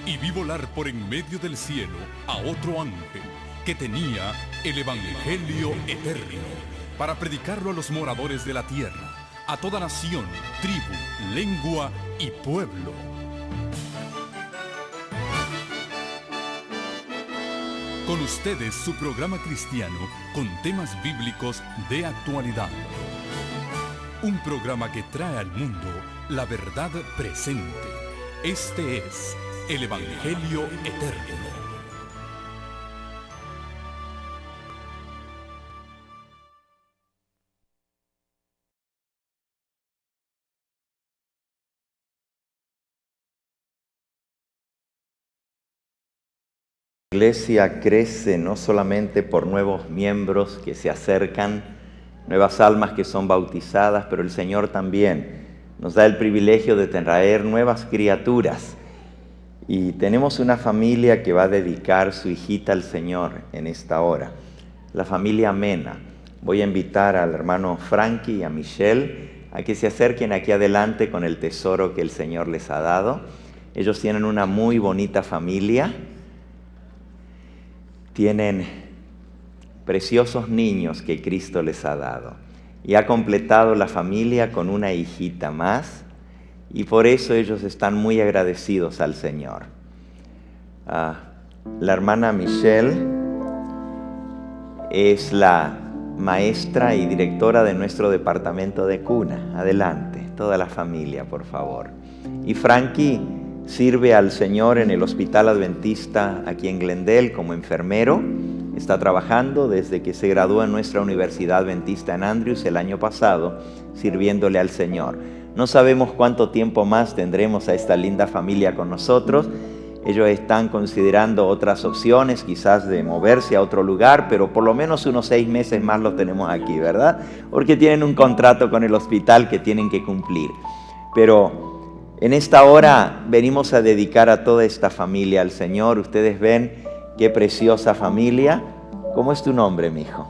Y vi volar por en medio del cielo a otro ángel que tenía el Evangelio eterno para predicarlo a los moradores de la tierra, a toda nación, tribu, lengua y pueblo. Con ustedes su programa cristiano con temas bíblicos de actualidad. Un programa que trae al mundo la verdad presente. Este es el Evangelio eterno. La iglesia crece no solamente por nuevos miembros que se acercan, nuevas almas que son bautizadas, pero el Señor también nos da el privilegio de traer nuevas criaturas. Y tenemos una familia que va a dedicar su hijita al Señor en esta hora, la familia Mena. Voy a invitar al hermano Frankie y a Michelle a que se acerquen aquí adelante con el tesoro que el Señor les ha dado. Ellos tienen una muy bonita familia. Tienen preciosos niños que Cristo les ha dado. Y ha completado la familia con una hijita más. Y por eso ellos están muy agradecidos al Señor. La hermana Michelle es la maestra y directora de nuestro departamento de cuna. Adelante, toda la familia, por favor. Y Frankie sirve al Señor en el Hospital Adventista aquí en Glendale como enfermero. Está trabajando desde que se graduó en nuestra Universidad Adventista en Andrews el año pasado, sirviéndole al Señor. No sabemos cuánto tiempo más tendremos a esta linda familia con nosotros. Ellos están considerando otras opciones, quizás de moverse a otro lugar, pero por lo menos unos 6 meses más los tenemos aquí, ¿verdad? Porque tienen un contrato con el hospital que tienen que cumplir. Pero en esta hora venimos a dedicar a toda esta familia al Señor. Ustedes ven qué preciosa familia. ¿Cómo es tu nombre, mijo?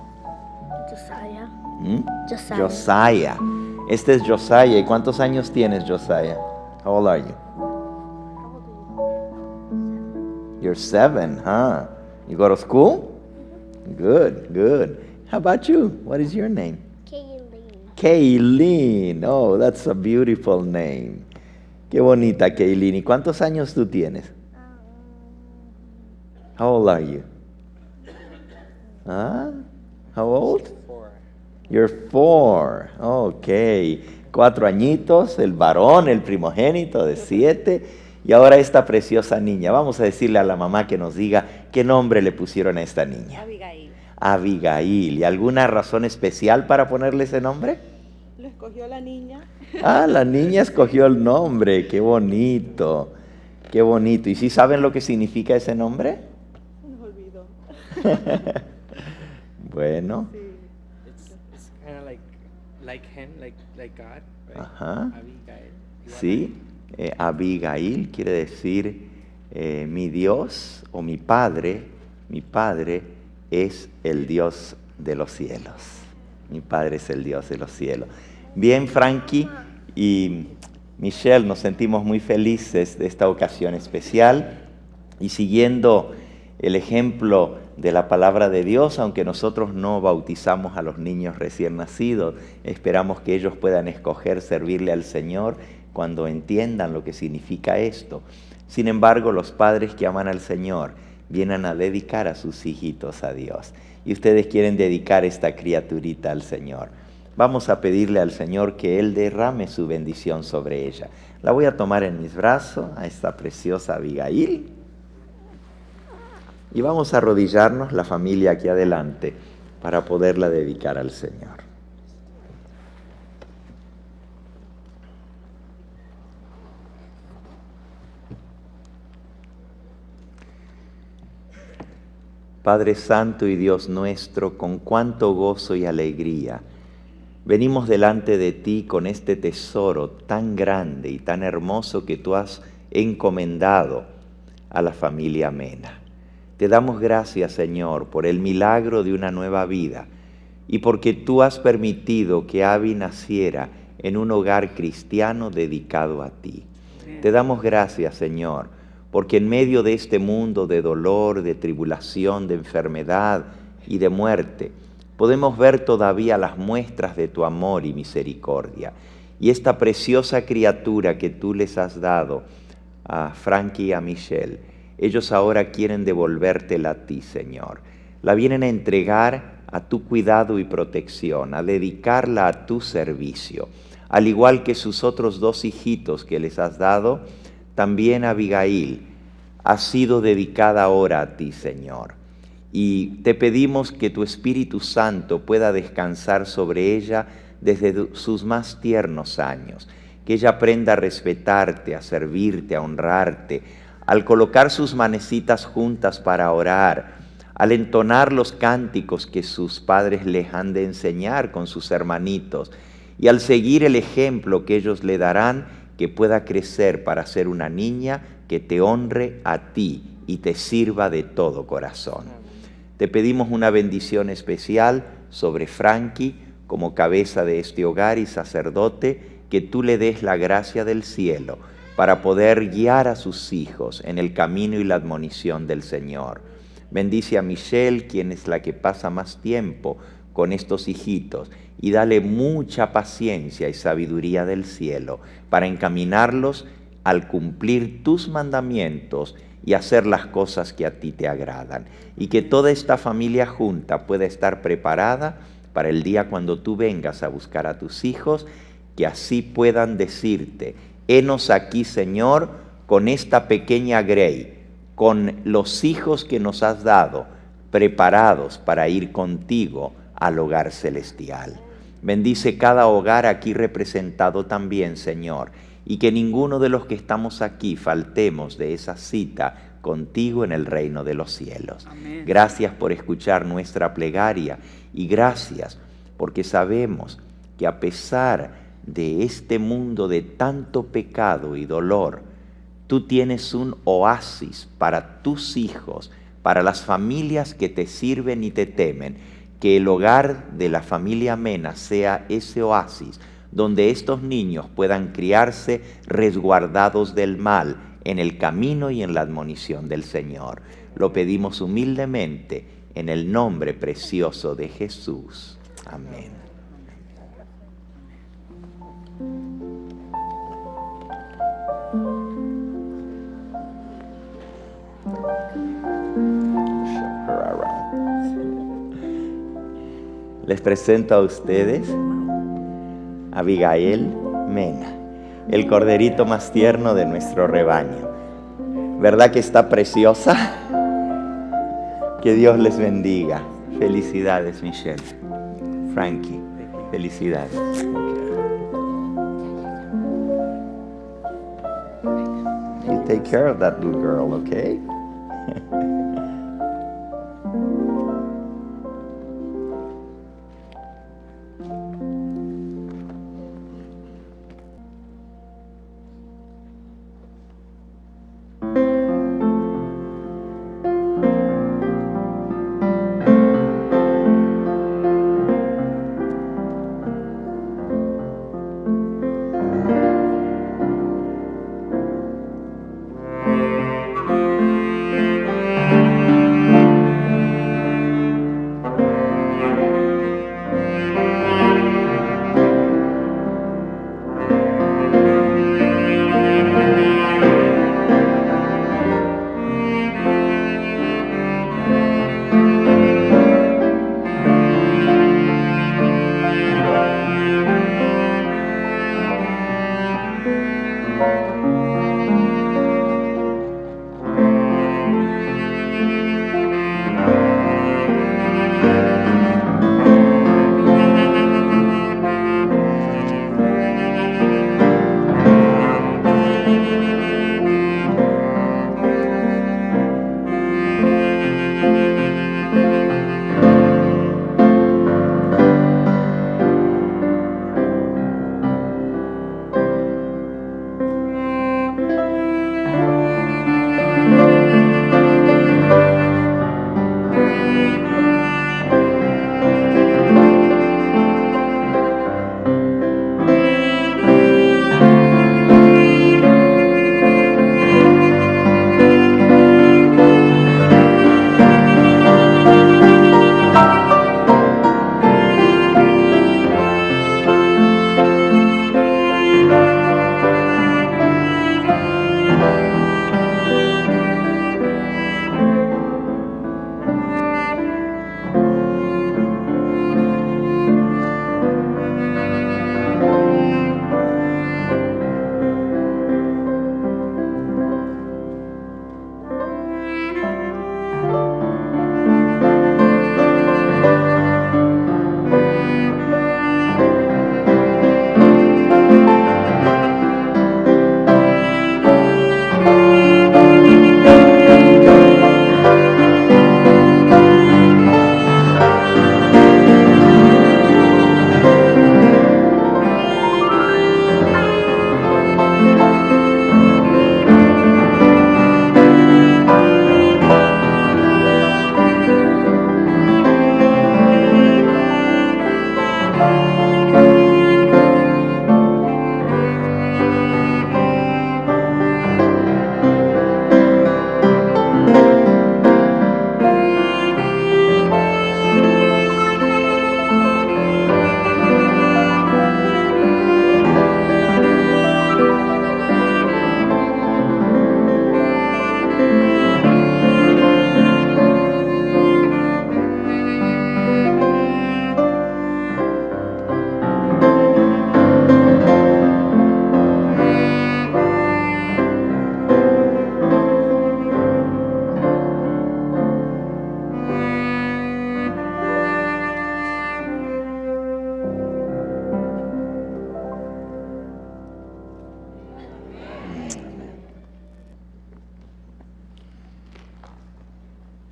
Josiah. Josiah. Este es Josiah. ¿Y cuántos años tienes, Josiah? How old are you? You're 7, huh? You go to school? Good, good. How about you? What is your name? Kayleen. Oh, that's a beautiful name. Qué bonita, Kayleen. ¿Y cuántos años tú tienes? How old are you? How old? 4. You're 4. Ok. 4 añitos, el varón, el primogénito de 7. Y ahora esta preciosa niña. Vamos a decirle a la mamá que nos diga qué nombre le pusieron a esta niña. Abigail. Abigail. ¿Y alguna razón especial para ponerle ese nombre? Lo escogió la niña. La niña escogió el nombre. Qué bonito. Qué bonito. ¿Y sí saben lo que significa ese nombre? Nos olvidó. Bueno. Sí. It's kind of like him, like God, right? Ajá. Abigail. Sí. Abigail quiere decir mi Dios o mi Padre. Mi Padre es el Dios de los cielos. Mi Padre es el Dios de los cielos. Bien, Frankie y Michelle, nos sentimos muy felices de esta ocasión especial y siguiendo el ejemplo de la palabra de Dios, aunque nosotros no bautizamos a los niños recién nacidos, esperamos que ellos puedan escoger servirle al Señor cuando entiendan lo que significa esto. Sin embargo, los padres que aman al Señor vienen a dedicar a sus hijitos a Dios. Y ustedes quieren dedicar esta criaturita al Señor. Vamos a pedirle al Señor que Él derrame su bendición sobre ella. La voy a tomar en mis brazos, a esta preciosa Abigail. Y vamos a arrodillarnos, la familia aquí adelante, para poderla dedicar al Señor. Padre Santo y Dios nuestro, con cuánto gozo y alegría venimos delante de ti con este tesoro tan grande y tan hermoso que tú has encomendado a la familia Mena. Te damos gracias, Señor, por el milagro de una nueva vida y porque tú has permitido que Abby naciera en un hogar cristiano dedicado a ti. Te damos gracias, Señor, porque en medio de este mundo de dolor, de tribulación, de enfermedad y de muerte, podemos ver todavía las muestras de tu amor y misericordia. Y esta preciosa criatura que tú les has dado a Frankie y a Michelle, ellos ahora quieren devolvértela a ti, Señor. La vienen a entregar a tu cuidado y protección, a dedicarla a tu servicio. Al igual que sus otros 2 hijitos que les has dado, también Abigail ha sido dedicada ahora a ti, Señor. Y te pedimos que tu Espíritu Santo pueda descansar sobre ella desde sus más tiernos años, que ella aprenda a respetarte, a servirte, a honrarte, al colocar sus manecitas juntas para orar, al entonar los cánticos que sus padres les han de enseñar con sus hermanitos, y al seguir el ejemplo que ellos le darán, que pueda crecer para ser una niña que te honre a ti y te sirva de todo corazón. Te pedimos una bendición especial sobre Frankie como cabeza de este hogar y sacerdote, que tú le des la gracia del cielo para poder guiar a sus hijos en el camino y la admonición del Señor. Bendice a Michelle, quien es la que pasa más tiempo con estos hijitos, y dale mucha paciencia y sabiduría del cielo para encaminarlos al cumplir tus mandamientos y hacer las cosas que a ti te agradan. Y que toda esta familia junta pueda estar preparada para el día cuando tú vengas a buscar a tus hijos, que así puedan decirte: henos aquí, Señor, con esta pequeña Grey, con los hijos que nos has dado, preparados para ir contigo al hogar celestial. Bendice cada hogar aquí representado también, Señor, y que ninguno de los que estamos aquí faltemos de esa cita contigo en el reino de los cielos. Amén. Gracias por escuchar nuestra plegaria y gracias porque sabemos que a pesar de este mundo de tanto pecado y dolor, tú tienes un oasis para tus hijos, para las familias que te sirven y te temen. Que el hogar de la familia Mena sea ese oasis donde estos niños puedan criarse resguardados del mal en el camino y en la admonición del Señor. Lo pedimos humildemente en el nombre precioso de Jesús. Amén. Les presento a ustedes a Abigail Mena, el corderito más tierno de nuestro rebaño. ¿Verdad que está preciosa? Que Dios les bendiga. Felicidades, Michelle. Frankie, felicidades. You take care of that little girl, okay?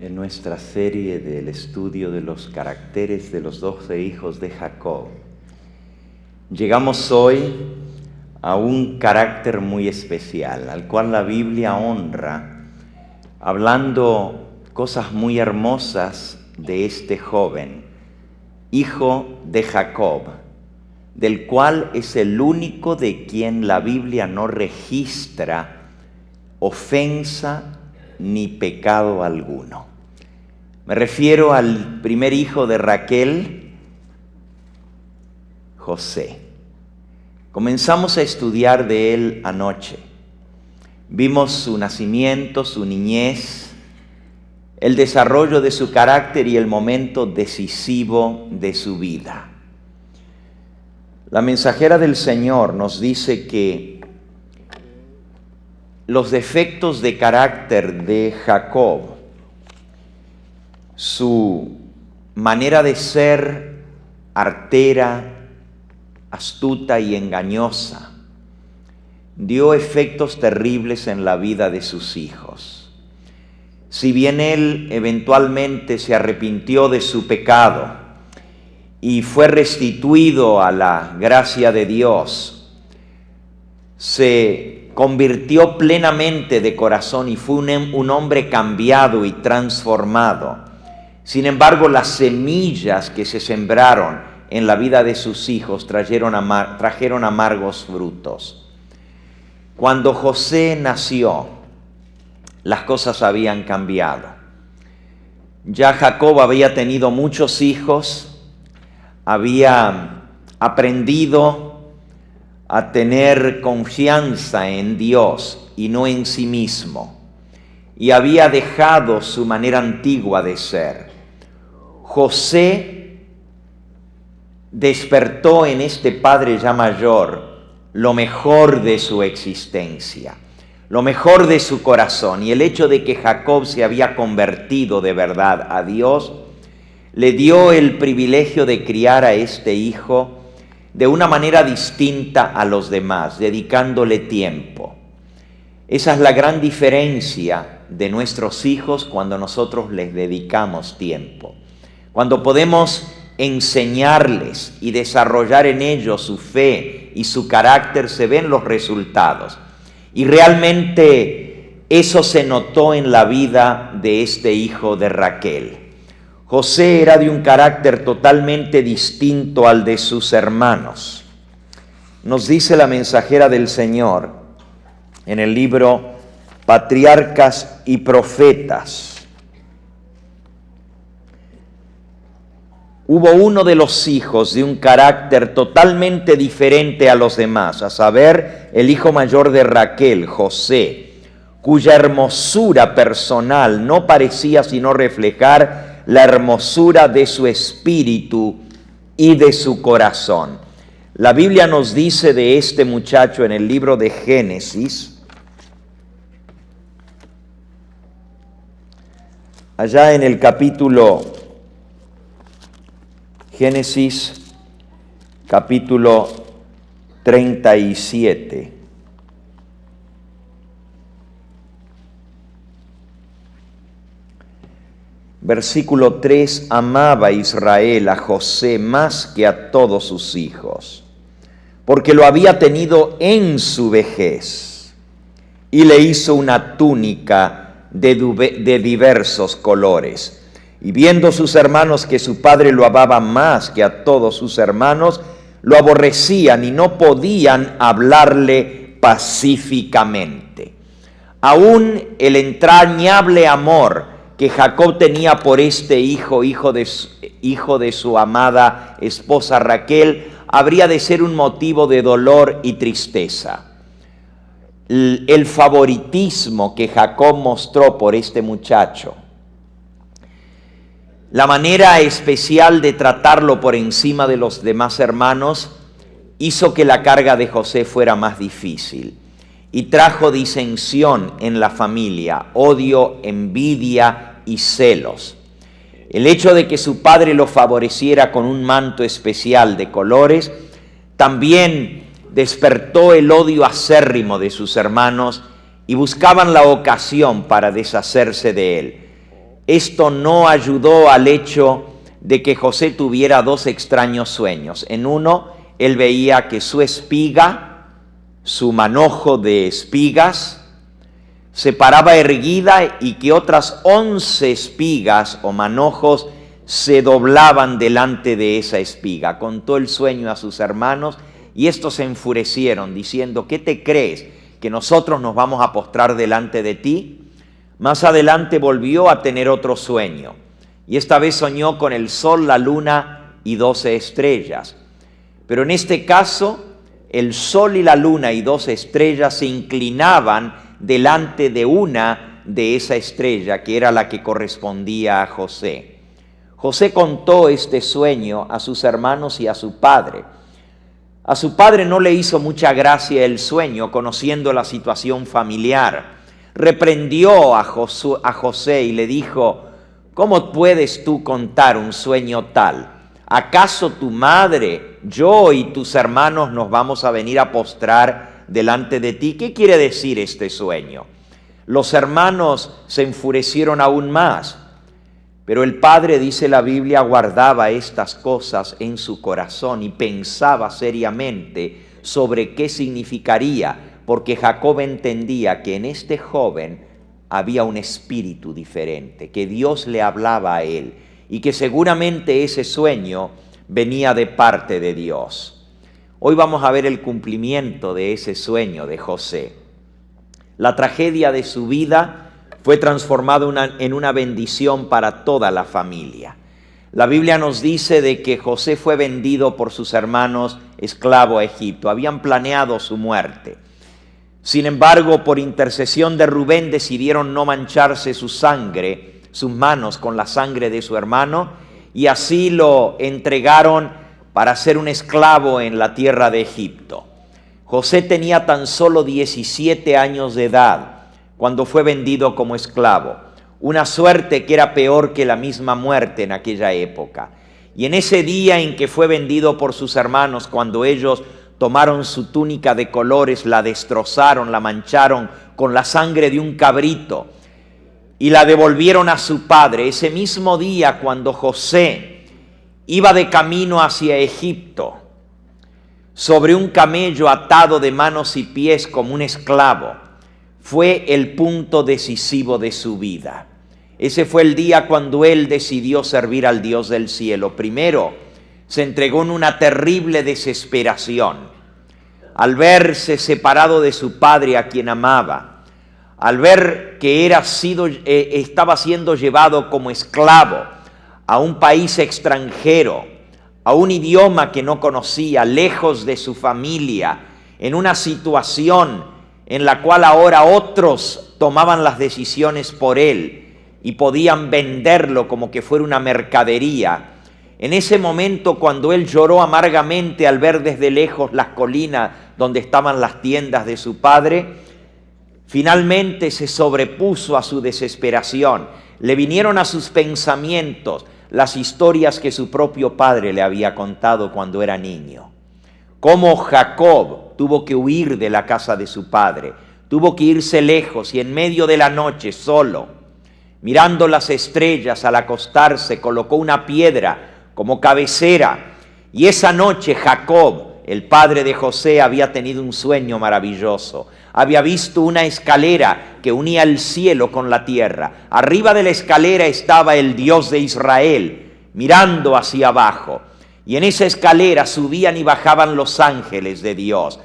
En nuestra serie del estudio de los caracteres de los 12 hijos de Jacob, llegamos hoy a un carácter muy especial, al cual la Biblia honra, hablando cosas muy hermosas de este joven, hijo de Jacob, del cual es el único de quien la Biblia no registra ofensa ni pecado alguno. Me refiero al primer hijo de Raquel, José. Comenzamos a estudiar de él anoche. Vimos su nacimiento, su niñez, el desarrollo de su carácter y el momento decisivo de su vida. La mensajera del Señor nos dice que los defectos de carácter de Jacob, su manera de ser artera, astuta y engañosa, dio efectos terribles en la vida de sus hijos. Si bien él eventualmente se arrepintió de su pecado y fue restituido a la gracia de Dios, se convirtió plenamente de corazón y fue un hombre cambiado y transformado. Sin embargo, las semillas que se sembraron en la vida de sus hijos trajeron amargos frutos. Cuando José nació, las cosas habían cambiado. Ya Jacob había tenido muchos hijos, había aprendido a tener confianza en Dios y no en sí mismo, y había dejado su manera antigua de ser. José despertó en este padre ya mayor lo mejor de su existencia, lo mejor de su corazón, y el hecho de que Jacob se había convertido de verdad a Dios le dio el privilegio de criar a este hijo de una manera distinta a los demás, dedicándole tiempo. Esa es la gran diferencia de nuestros hijos cuando nosotros les dedicamos tiempo. Cuando podemos enseñarles y desarrollar en ellos su fe y su carácter, se ven los resultados. Y realmente eso se notó en la vida de este hijo de Raquel. José era de un carácter totalmente distinto al de sus hermanos. Nos dice la mensajera del Señor en el libro Patriarcas y Profetas. Hubo uno de los hijos de un carácter totalmente diferente a los demás, a saber, el hijo mayor de Raquel, José, cuya hermosura personal no parecía sino reflejar la hermosura de su espíritu y de su corazón. La Biblia nos dice de este muchacho en el libro de Génesis, allá en el capítulo Génesis, capítulo 37. Versículo 3, amaba Israel a José más que a todos sus hijos, porque lo había tenido en su vejez, y le hizo una túnica de diversos colores. Y viendo sus hermanos que su padre lo amaba más que a todos sus hermanos, lo aborrecían y no podían hablarle pacíficamente. Aún el entrañable amor que Jacob tenía por este hijo de su amada esposa Raquel, habría de ser un motivo de dolor y tristeza. El favoritismo que Jacob mostró por este muchacho, la manera especial de tratarlo por encima de los demás hermanos, hizo que la carga de José fuera más difícil y trajo disensión en la familia, odio, envidia y celos. El hecho de que su padre lo favoreciera con un manto especial de colores también despertó el odio acérrimo de sus hermanos y buscaban la ocasión para deshacerse de él. esto no ayudó al hecho de que José tuviera dos extraños sueños. En uno, él veía que su espiga, su manojo de espigas, se paraba erguida y que otras 11 espigas o manojos se doblaban delante de esa espiga. Contó el sueño a sus hermanos y estos se enfurecieron diciendo: ¿qué te crees? ¿Que nosotros nos vamos a postrar delante de ti? Más adelante volvió a tener otro sueño y esta vez soñó con el sol, la luna y 12 estrellas. Pero en este caso el sol y la luna y 12 estrellas se inclinaban delante de una de esa estrella que era la que correspondía a José. José contó este sueño a sus hermanos y a su padre. A su padre no le hizo mucha gracia el sueño, conociendo la situación familiar. Reprendió a José y le dijo: ¿cómo puedes tú contar un sueño tal? ¿Acaso tu madre, yo y tus hermanos nos vamos a venir a postrar delante de ti? ¿Qué quiere decir este sueño? Los hermanos se enfurecieron aún más, pero el padre, dice la Biblia, guardaba estas cosas en su corazón y pensaba seriamente sobre qué significaría, porque Jacob entendía que en este joven había un espíritu diferente, que Dios le hablaba a él y que seguramente ese sueño venía de parte de Dios. Hoy vamos a ver el cumplimiento de ese sueño de José. La tragedia de su vida fue transformada en una bendición para toda la familia. La Biblia nos dice de que José fue vendido por sus hermanos esclavo a Egipto. Habían planeado su muerte. Sin embargo, por intercesión de Rubén decidieron no mancharse sus manos con la sangre de su hermano, y así lo entregaron para ser un esclavo en la tierra de Egipto. José tenía tan solo 17 años de edad cuando fue vendido como esclavo, una suerte que era peor que la misma muerte en aquella época. Y en ese día en que fue vendido por sus hermanos, cuando ellos tomaron su túnica de colores, la destrozaron, la mancharon con la sangre de un cabrito y la devolvieron a su padre, ese mismo día cuando José iba de camino hacia Egipto, sobre un camello atado de manos y pies como un esclavo, fue el punto decisivo de su vida. Ese fue el día cuando él decidió servir al Dios del cielo. Primero, se entregó en una terrible desesperación. Al verse separado de su padre a quien amaba, al ver que estaba siendo llevado como esclavo a un país extranjero, a un idioma que no conocía, lejos de su familia, en una situación en la cual ahora otros tomaban las decisiones por él y podían venderlo como que fuera una mercadería. En ese momento, cuando él lloró amargamente al ver desde lejos las colinas donde estaban las tiendas de su padre, finalmente se sobrepuso a su desesperación. Le vinieron a sus pensamientos las historias que su propio padre le había contado cuando era niño. Cómo Jacob tuvo que huir de la casa de su padre, tuvo que irse lejos y en medio de la noche, solo, mirando las estrellas al acostarse, colocó una piedra como cabecera. Y esa noche Jacob, el padre de José, había tenido un sueño maravilloso. Había visto una escalera que unía el cielo con la tierra. Arriba de la escalera estaba el Dios de Israel, mirando hacia abajo. Y en esa escalera subían y bajaban los ángeles de Dios.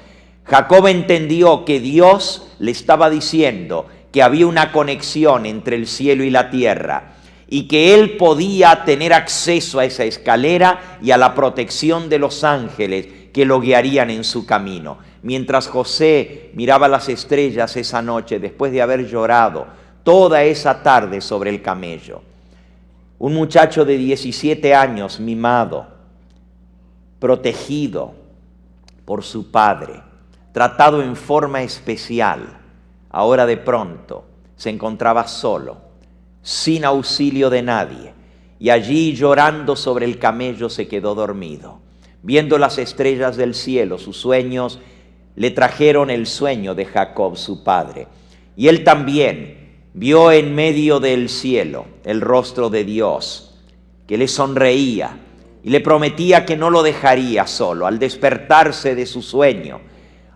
Jacob entendió que Dios le estaba diciendo que había una conexión entre el cielo y la tierra y que él podía tener acceso a esa escalera y a la protección de los ángeles que lo guiarían en su camino. Mientras José miraba las estrellas esa noche, después de haber llorado toda esa tarde sobre el camello, un muchacho de 17 años, mimado, protegido por su padre, tratado en forma especial, ahora de pronto se encontraba solo, sin auxilio de nadie, y allí llorando sobre el camello se quedó dormido. Viendo las estrellas del cielo, sus sueños le trajeron el sueño de Jacob, su padre. Y él también, vio en medio del cielo el rostro de Dios, que le sonreía y le prometía que no lo dejaría solo. Al despertarse de su sueño,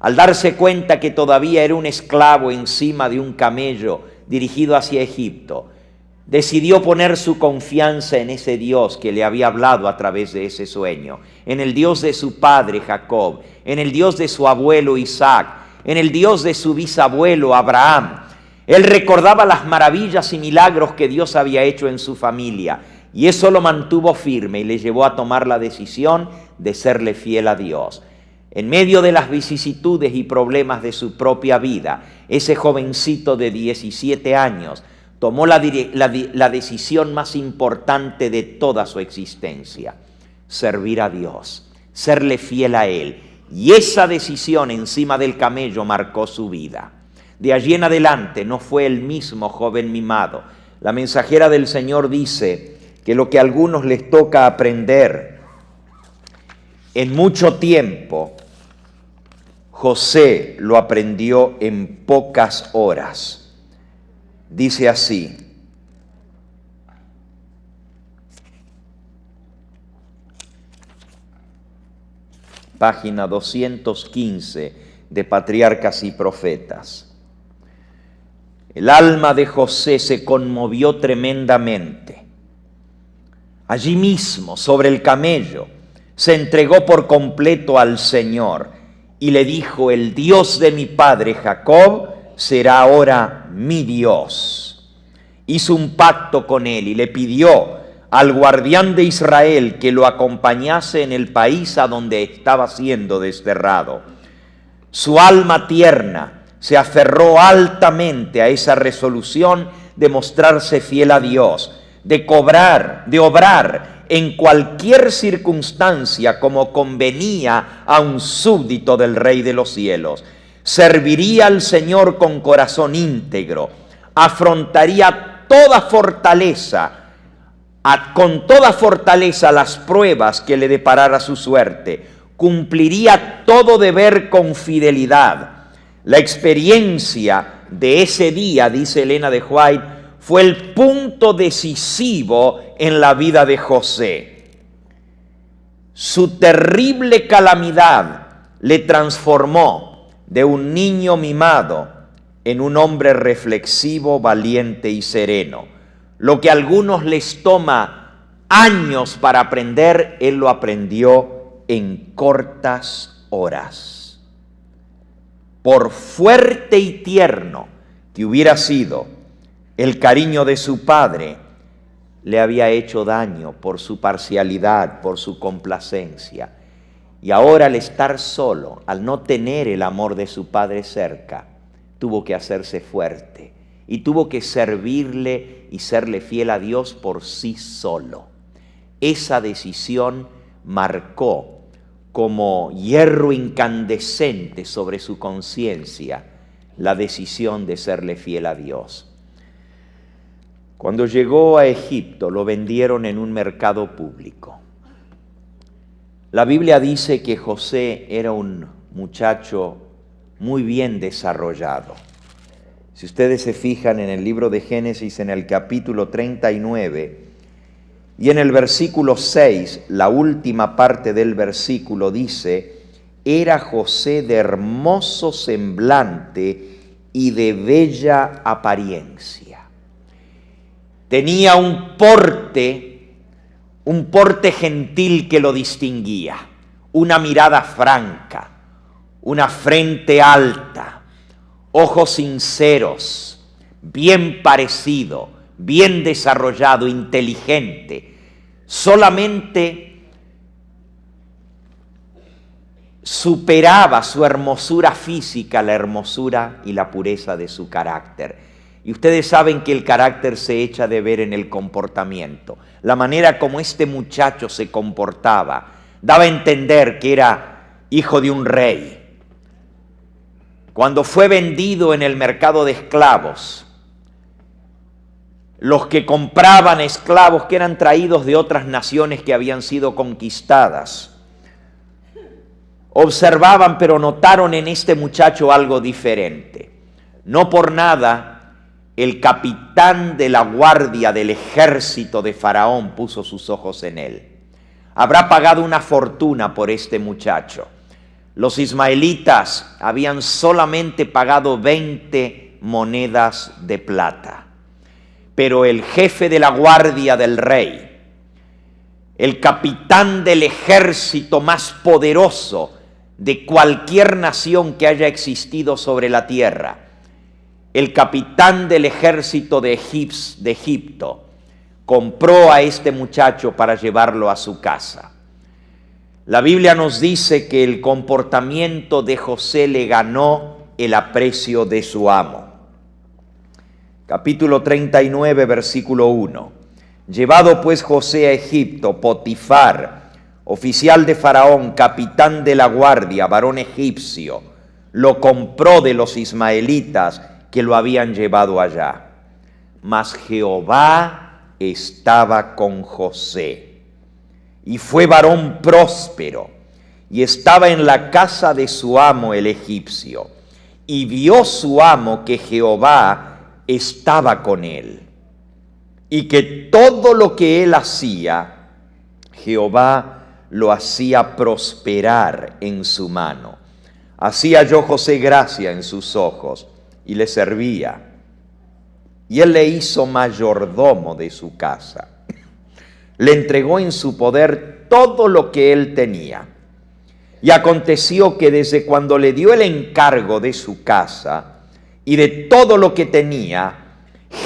al darse cuenta que todavía era un esclavo encima de un camello dirigido hacia Egipto, decidió poner su confianza en ese Dios que le había hablado a través de ese sueño, en el Dios de su padre Jacob, en el Dios de su abuelo Isaac, en el Dios de su bisabuelo Abraham. Él recordaba las maravillas y milagros que Dios había hecho en su familia, y eso lo mantuvo firme y le llevó a tomar la decisión de serle fiel a Dios. En medio de las vicisitudes y problemas de su propia vida, ese jovencito de 17 años tomó la decisión más importante de toda su existencia: servir a Dios, serle fiel a Él. Y esa decisión encima del camello marcó su vida. De allí en adelante no fue el mismo joven mimado. La mensajera del Señor dice que lo que a algunos les toca aprender en mucho tiempo, José lo aprendió en pocas horas. Dice así: página 215 de Patriarcas y Profetas. El alma de José se conmovió tremendamente. Allí mismo, sobre el camello, se entregó por completo al Señor y le dijo: el Dios de mi padre Jacob será ahora mi Dios. Hizo un pacto con él y le pidió al guardián de Israel que lo acompañase en el país a donde estaba siendo desterrado. Su alma tierna se aferró altamente a esa resolución de mostrarse fiel a Dios, de obrar en cualquier circunstancia como convenía a un súbdito del Rey de los cielos. Serviría al Señor con corazón íntegro, afrontaría con toda fortaleza las pruebas que le deparara su suerte, cumpliría todo deber con fidelidad. La experiencia de ese día, dice Elena de White, fue el punto decisivo en la vida de José. Su terrible calamidad le transformó de un niño mimado en un hombre reflexivo, valiente y sereno. Lo que a algunos les toma años para aprender, él lo aprendió en cortas horas. Por fuerte y tierno que hubiera sido el cariño de su padre, le había hecho daño por su parcialidad, por su complacencia. Y ahora, al estar solo, al no tener el amor de su padre cerca, tuvo que hacerse fuerte y tuvo que servirle y serle fiel a Dios por sí solo. Esa decisión marcó como hierro incandescente sobre su conciencia la decisión de serle fiel a Dios. Cuando llegó a Egipto, lo vendieron en un mercado público. La Biblia dice que José era un muchacho muy bien desarrollado. Si ustedes se fijan en el libro de Génesis, en el capítulo 39, y en el versículo 6, la última parte del versículo dice: era José de hermoso semblante y de bella apariencia. Tenía un porte gentil que lo distinguía, una mirada franca, una frente alta, ojos sinceros, bien parecido, bien desarrollado, inteligente. Solamente superaba su hermosura física la hermosura y la pureza de su carácter. Y ustedes saben que el carácter se echa de ver en el comportamiento. La manera como este muchacho se comportaba daba a entender que era hijo de un rey. Cuando fue vendido en el mercado de esclavos, los que compraban esclavos que eran traídos de otras naciones que habían sido conquistadas, observaban, pero notaron en este muchacho algo diferente. No por nada, el capitán de la guardia del ejército de Faraón puso sus ojos en él. Habrá pagado una fortuna por este muchacho. Los ismaelitas habían solamente pagado 20 monedas de plata. Pero el jefe de la guardia del rey, el capitán del ejército más poderoso de cualquier nación que haya existido sobre la tierra, el capitán del ejército de Egipto, compró a este muchacho para llevarlo a su casa. La Biblia nos dice que el comportamiento de José le ganó el aprecio de su amo. Capítulo 39, versículo 1. Llevado pues José a Egipto, Potifar, oficial de Faraón, capitán de la guardia, varón egipcio, lo compró de los ismaelitas que lo habían llevado allá. Mas Jehová estaba con José, y fue varón próspero, y estaba en la casa de su amo el egipcio, y vio su amo que Jehová estaba con él, y que todo lo que él hacía, Jehová lo hacía prosperar en su mano. Así halló José gracia en sus ojos, y le servía. Y él le hizo mayordomo de su casa. Le entregó en su poder todo lo que él tenía. Y aconteció que desde cuando le dio el encargo de su casa y de todo lo que tenía,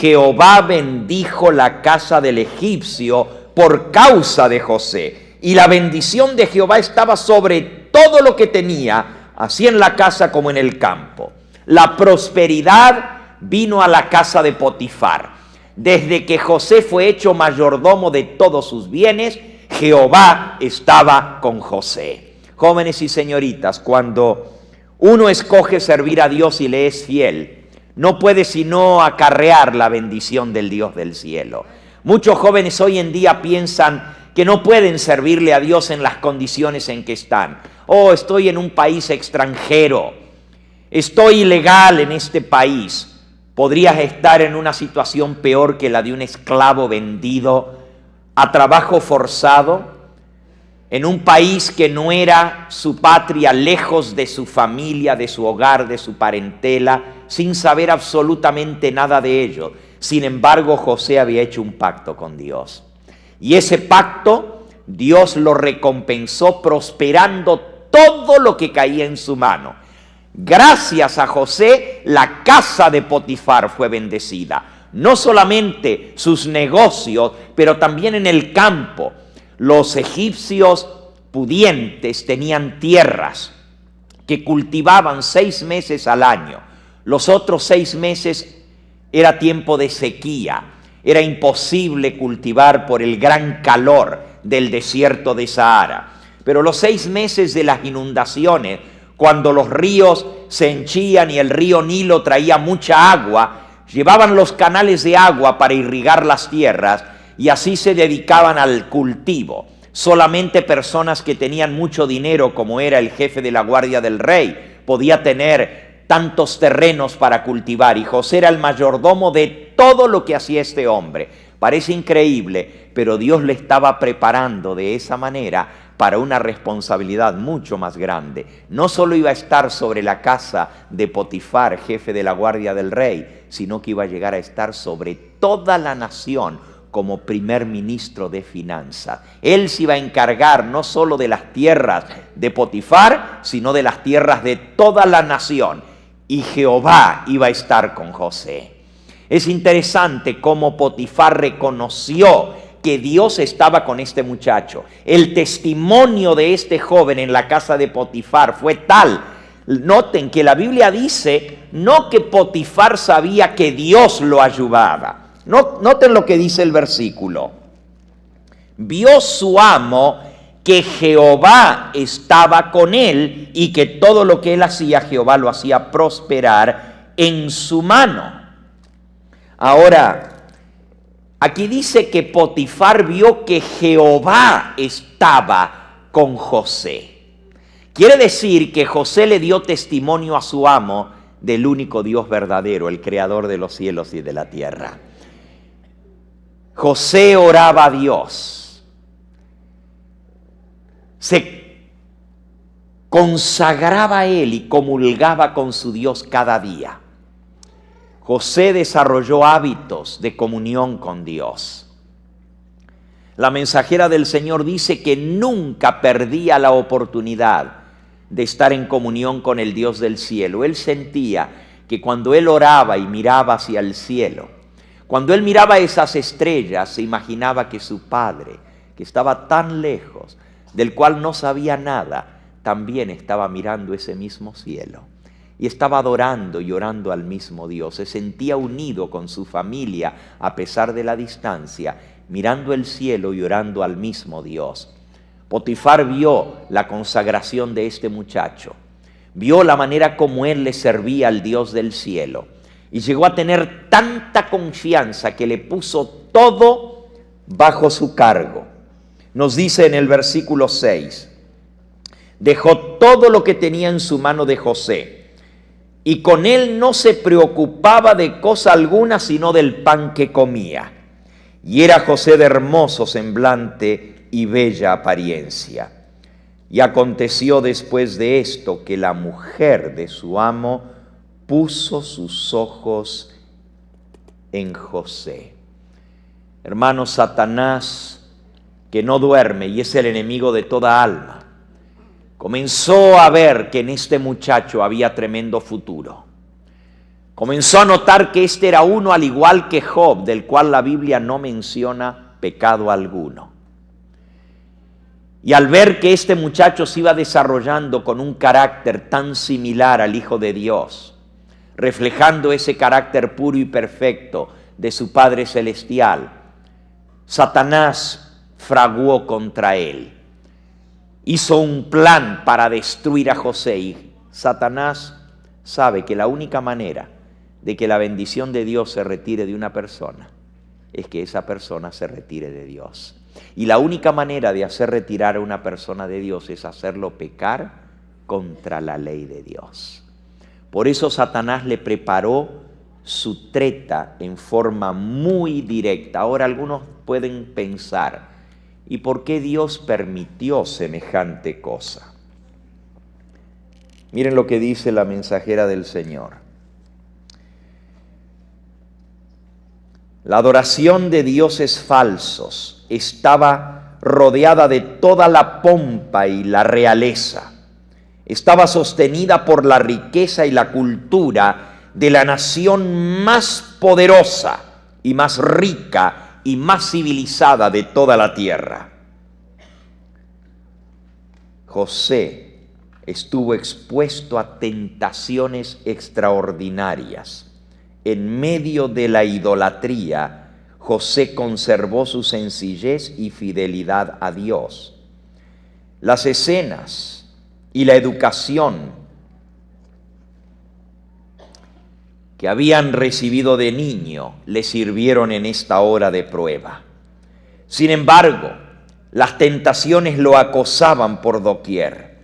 Jehová bendijo la casa del egipcio por causa de José. Y la bendición de Jehová estaba sobre todo lo que tenía, así en la casa como en el campo. La prosperidad vino a la casa de Potifar. Desde que José fue hecho mayordomo de todos sus bienes, Jehová estaba con José. Jóvenes y señoritas, cuando uno escoge servir a Dios y le es fiel, no puede sino acarrear la bendición del Dios del cielo. Muchos jóvenes hoy en día piensan que no pueden servirle a Dios en las condiciones en que están. Oh, estoy en un país extranjero, estoy ilegal en este país. Podrías estar en una situación peor que la de un esclavo vendido a trabajo forzado, en un país que no era su patria, lejos de su familia, de su hogar, de su parentela, sin saber absolutamente nada de ello. Sin embargo, José había hecho un pacto con Dios. Y ese pacto, Dios lo recompensó prosperando todo lo que caía en su mano. Gracias a José, la casa de Potifar fue bendecida. No solamente sus negocios, pero también en el campo. Los egipcios pudientes tenían tierras que cultivaban 6 meses al año. Los otros 6 meses era tiempo de sequía. Era imposible cultivar por el gran calor del desierto de Sahara. Pero los 6 meses de las inundaciones, cuando los ríos se henchían y el río Nilo traía mucha agua, llevaban los canales de agua para irrigar las tierras y así se dedicaban al cultivo. Solamente personas que tenían mucho dinero, como era el jefe de la guardia del rey, podía tener tantos terrenos para cultivar, y José era el mayordomo de todo lo que hacía este hombre. Parece increíble, pero Dios le estaba preparando de esa manera para una responsabilidad mucho más grande. No solo iba a estar sobre la casa de Potifar, jefe de la guardia del rey, sino que iba a llegar a estar sobre toda la nación como primer ministro de finanzas. Él se iba a encargar no solo de las tierras de Potifar, sino de las tierras de toda la nación. Y Jehová iba a estar con José. Es interesante cómo Potifar reconoció que Dios estaba con este muchacho. El testimonio de este joven en la casa de Potifar fue tal. Noten que la Biblia dice, no que Potifar sabía que Dios lo ayudaba. Noten lo que dice el versículo. Vio su amo que Jehová estaba con él y que todo lo que él hacía, Jehová lo hacía prosperar en su mano. Ahora, aquí dice que Potifar vio que Jehová estaba con José. Quiere decir que José le dio testimonio a su amo del único Dios verdadero, el creador de los cielos y de la tierra. José oraba a Dios, se consagraba a Él y comulgaba con su Dios cada día. José desarrolló hábitos de comunión con Dios. La mensajera del Señor dice que nunca perdía la oportunidad de estar en comunión con el Dios del cielo. Él sentía que cuando él oraba y miraba hacia el cielo, cuando él miraba esas estrellas, se imaginaba que su Padre, que estaba tan lejos, del cual no sabía nada, también estaba mirando ese mismo cielo. Y estaba adorando y orando al mismo Dios. Se sentía unido con su familia a pesar de la distancia, mirando el cielo y orando al mismo Dios. Potifar vio la consagración de este muchacho, vio la manera como él le servía al Dios del cielo y llegó a tener tanta confianza que le puso todo bajo su cargo. Nos dice en el versículo 6, dejó todo lo que tenía en su mano de José y con él no se preocupaba de cosa alguna sino del pan que comía. Y era José de hermoso semblante y bella apariencia. Y aconteció después de esto que la mujer de su amo puso sus ojos en José. Hermano, Satanás, que no duerme y es el enemigo de toda alma, comenzó a ver que en este muchacho había tremendo futuro. Comenzó a notar que este era uno al igual que Job, del cual la Biblia no menciona pecado alguno. Y al ver que este muchacho se iba desarrollando con un carácter tan similar al Hijo de Dios, reflejando ese carácter puro y perfecto de su Padre Celestial, Satanás fraguó contra él. Hizo un plan para destruir a José y Satanás sabe que la única manera de que la bendición de Dios se retire de una persona es que esa persona se retire de Dios. Y la única manera de hacer retirar a una persona de Dios es hacerlo pecar contra la ley de Dios. Por eso Satanás le preparó su treta en forma muy directa. Ahora algunos pueden pensar, ¿y por qué Dios permitió semejante cosa? Miren lo que dice la mensajera del Señor. La adoración de dioses falsos estaba rodeada de toda la pompa y la realeza. Estaba sostenida por la riqueza y la cultura de la nación más poderosa y más rica y más civilizada de toda la tierra. José estuvo expuesto a tentaciones extraordinarias. En medio de la idolatría, José conservó su sencillez y fidelidad a Dios. Las escenas y la educación que habían recibido de niño le sirvieron en esta hora de prueba. Sin embargo, las tentaciones lo acosaban por doquier.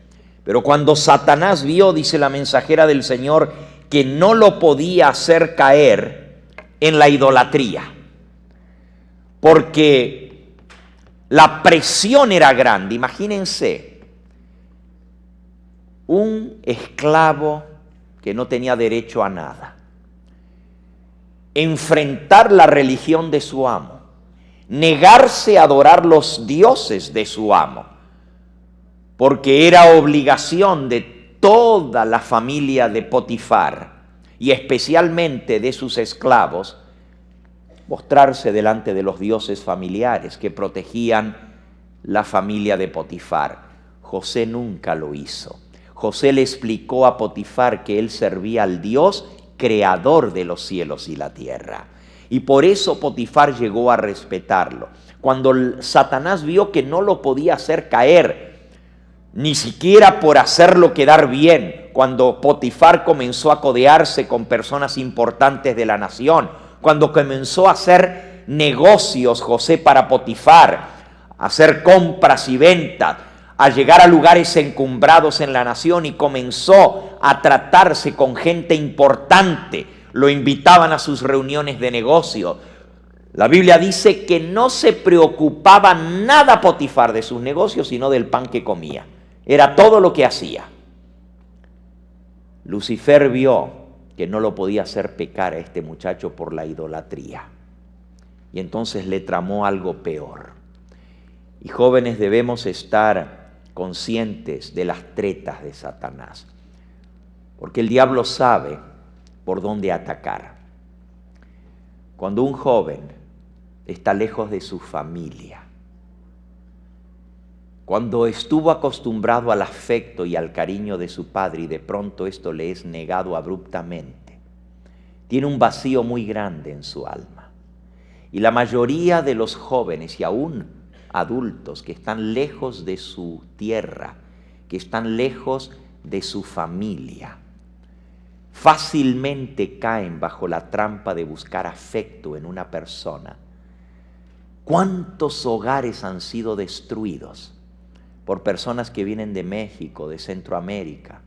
Pero cuando Satanás vio, dice la mensajera del Señor, que no lo podía hacer caer en la idolatría, porque la presión era grande. Imagínense, un esclavo que no tenía derecho a nada, enfrentar la religión de su amo, negarse a adorar los dioses de su amo, porque era obligación de toda la familia de Potifar y especialmente de sus esclavos mostrarse delante de los dioses familiares que protegían la familia de Potifar. José nunca lo hizo. José le explicó a Potifar que él servía al Dios creador de los cielos y la tierra. Y por eso Potifar llegó a respetarlo. Cuando Satanás vio que no lo podía hacer caer, ni siquiera por hacerlo quedar bien, cuando Potifar comenzó a codearse con personas importantes de la nación, cuando comenzó a hacer negocios José para Potifar, a hacer compras y ventas, a llegar a lugares encumbrados en la nación y comenzó a tratarse con gente importante, lo invitaban a sus reuniones de negocio. La Biblia dice que no se preocupaba nada Potifar de sus negocios, sino del pan que comía. Era todo lo que hacía. Lucifer vio que no lo podía hacer pecar a este muchacho por la idolatría. Y entonces le tramó algo peor. Y jóvenes, debemos estar conscientes de las tretas de Satanás, porque el diablo sabe por dónde atacar. Cuando un joven está lejos de su familia, cuando estuvo acostumbrado al afecto y al cariño de su padre y de pronto esto le es negado abruptamente, tiene un vacío muy grande en su alma. Y la mayoría de los jóvenes y aún adultos que están lejos de su tierra, que están lejos de su familia, fácilmente caen bajo la trampa de buscar afecto en una persona. ¿Cuántos hogares han sido destruidos por personas que vienen de México, de Centroamérica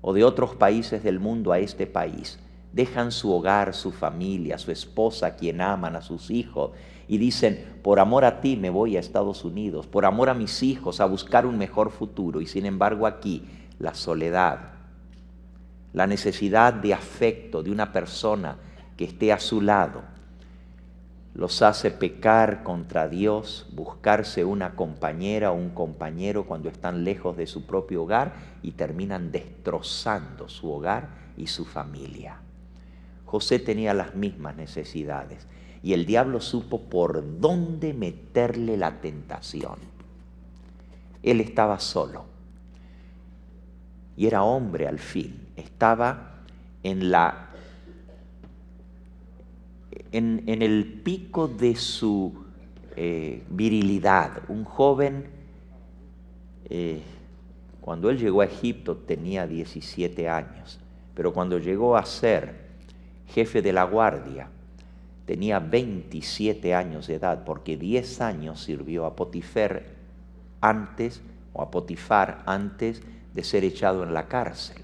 o de otros países del mundo a este país? Dejan su hogar, su familia, su esposa, a quien aman, a sus hijos, y dicen, por amor a ti me voy a Estados Unidos, por amor a mis hijos, a buscar un mejor futuro. Y sin embargo aquí, la soledad, la necesidad de afecto de una persona que esté a su lado, los hace pecar contra Dios, buscarse una compañera o un compañero cuando están lejos de su propio hogar y terminan destrozando su hogar y su familia. José tenía las mismas necesidades y el diablo supo por dónde meterle la tentación. Él estaba solo y era hombre al fin, estaba en el pico de su virilidad. Un joven, cuando él llegó a Egipto tenía 17 años, pero cuando llegó a ser jefe de la guardia tenía 27 años de edad, porque 10 años sirvió a Potifar antes de ser echado en la cárcel.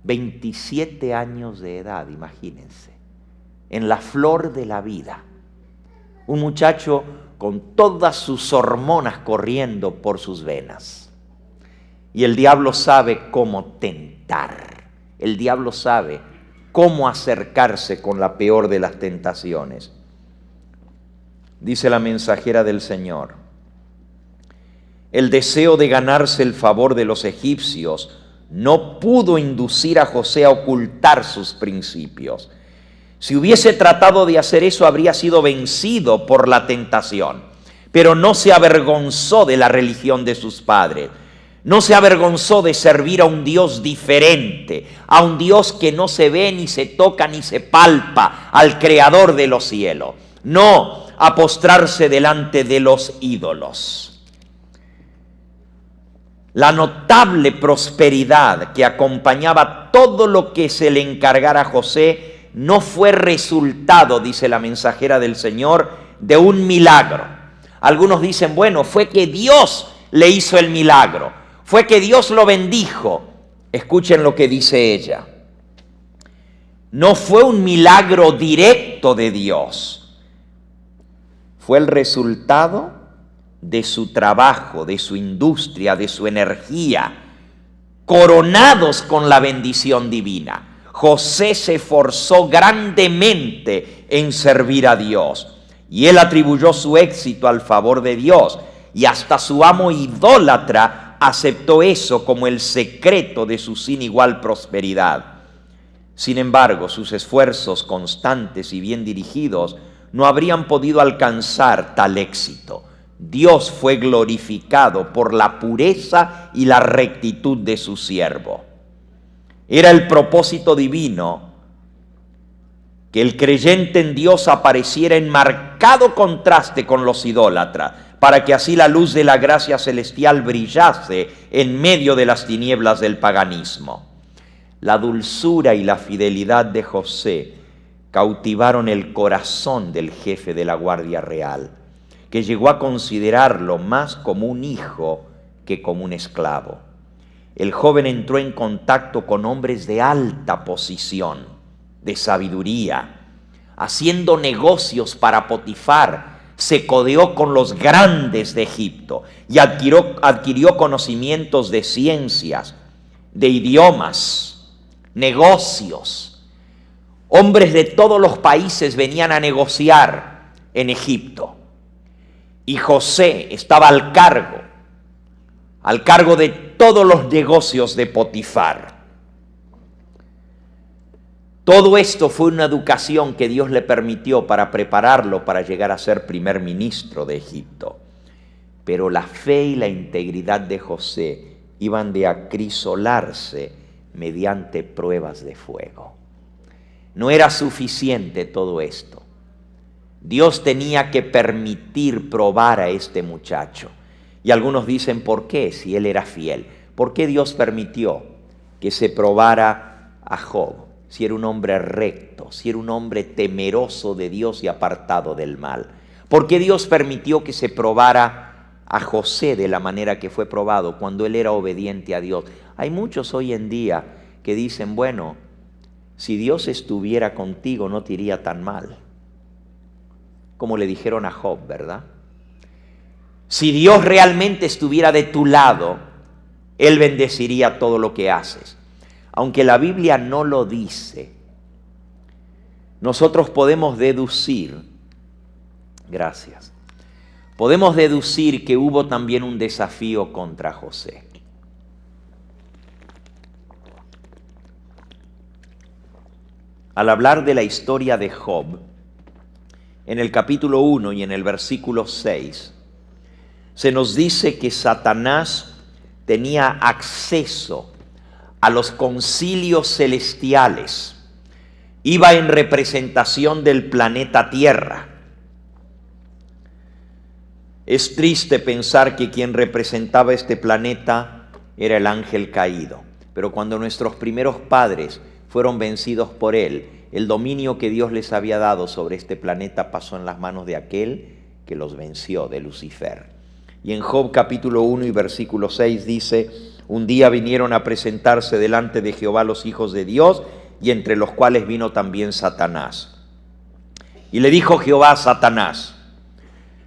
27 años de edad, imagínense, en la flor de la vida. Un muchacho con todas sus hormonas corriendo por sus venas. Y el diablo sabe cómo tentar. El diablo sabe cómo acercarse con la peor de las tentaciones. Dice la mensajera del Señor, el deseo de ganarse el favor de los egipcios no pudo inducir a José a ocultar sus principios. Si hubiese tratado de hacer eso, habría sido vencido por la tentación. Pero no se avergonzó de la religión de sus padres. No se avergonzó de servir a un Dios diferente, a un Dios que no se ve, ni se toca, ni se palpa, al Creador de los cielos. No a postrarse delante de los ídolos. La notable prosperidad que acompañaba todo lo que se le encargara a José no fue resultado, dice la mensajera del Señor, de un milagro. Algunos dicen, bueno, fue que Dios le hizo el milagro. Fue que Dios lo bendijo. Escuchen lo que dice ella. No fue un milagro directo de Dios. Fue el resultado de su trabajo, de su industria, de su energía, coronados con la bendición divina. José se esforzó grandemente en servir a Dios y él atribuyó su éxito al favor de Dios, y hasta su amo idólatra aceptó eso como el secreto de su sin igual prosperidad. Sin embargo, sus esfuerzos constantes y bien dirigidos no habrían podido alcanzar tal éxito. Dios fue glorificado por la pureza y la rectitud de su siervo. Era el propósito divino que el creyente en Dios apareciera en marcado contraste con los idólatras, para que así la luz de la gracia celestial brillase en medio de las tinieblas del paganismo. La dulzura y la fidelidad de José cautivaron el corazón del jefe de la Guardia Real, que llegó a considerarlo más como un hijo que como un esclavo. el joven entró en contacto con hombres de alta posición, de sabiduría, haciendo negocios para Potifar. Se codeó con los grandes de Egipto y adquirió conocimientos de ciencias, de idiomas, negocios. Hombres de todos los países venían a negociar en Egipto. Y José estaba al cargo de todos los negocios de Potifar. Todo esto fue una educación que Dios le permitió para prepararlo para llegar a ser primer ministro de Egipto. Pero la fe y la integridad de José iban de acrisolarse mediante pruebas de fuego. No era suficiente todo esto. Dios tenía que permitir probar a este muchacho. Y algunos dicen, ¿por qué? Si él era fiel. ¿Por qué Dios permitió que se probara a Job? Si era un hombre recto, si era un hombre temeroso de Dios y apartado del mal. ¿Por qué Dios permitió que se probara a José de la manera que fue probado cuando él era obediente a Dios? Hay muchos hoy en día que dicen, bueno, si Dios estuviera contigo no te iría tan mal. Como le dijeron a Job, ¿verdad? Si Dios realmente estuviera de tu lado, Él bendeciría todo lo que haces. Aunque la Biblia no lo dice, nosotros podemos deducir, podemos deducir que hubo también un desafío contra José. Al hablar de la historia de Job, en el capítulo 1 y en el versículo 6, se nos dice que Satanás tenía acceso a los concilios celestiales. Iba en representación del planeta Tierra. Es triste pensar que quien representaba este planeta era el ángel caído. Pero cuando nuestros primeros padres fueron vencidos por él, el dominio que Dios les había dado sobre este planeta pasó en las manos de aquel que los venció, de Lucifer. Y en Job capítulo 1 y versículo 6 dice: un día vinieron a presentarse delante de Jehová los hijos de Dios, y entre los cuales vino también Satanás. Y le dijo Jehová a Satanás: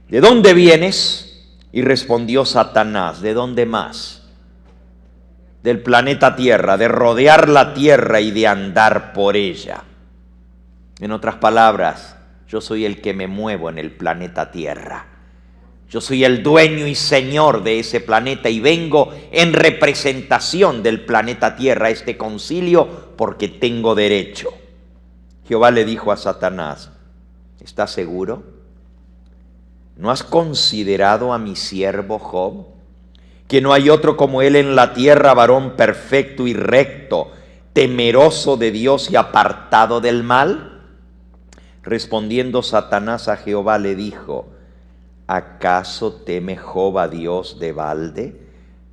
¿de dónde vienes? Y respondió Satanás: ¿de dónde más? Del planeta Tierra, de rodear la tierra y de andar por ella. En otras palabras, yo soy el que me muevo en el planeta Tierra. Yo soy el dueño y señor de ese planeta y vengo en representación del planeta Tierra a este concilio porque tengo derecho. Jehová le dijo a Satanás: ¿estás seguro? ¿No has considerado a mi siervo Job? Que no hay otro como él en la tierra, varón perfecto y recto, temeroso de Dios y apartado del mal. Respondiendo Satanás a Jehová le dijo: ¿acaso teme Job a Dios de balde?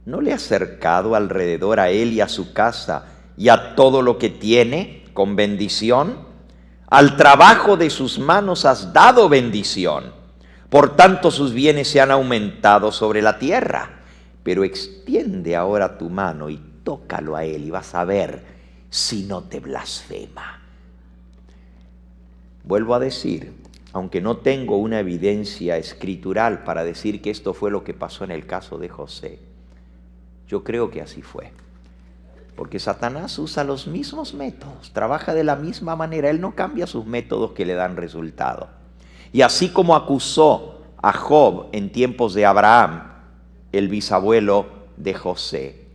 ¿No le has cercado alrededor a él y a su casa y a todo lo que tiene con bendición? Al trabajo de sus manos has dado bendición. Por tanto sus bienes se han aumentado sobre la tierra. Pero extiende ahora tu mano y tócalo a él y vas a ver si no te blasfema. Vuelvo a decir, aunque no tengo una evidencia escritural para decir que esto fue lo que pasó en el caso de José, yo creo que así fue. Porque Satanás usa los mismos métodos, trabaja de la misma manera, él no cambia sus métodos que le dan resultado. Y así como acusó a Job en tiempos de Abraham, el bisabuelo de José,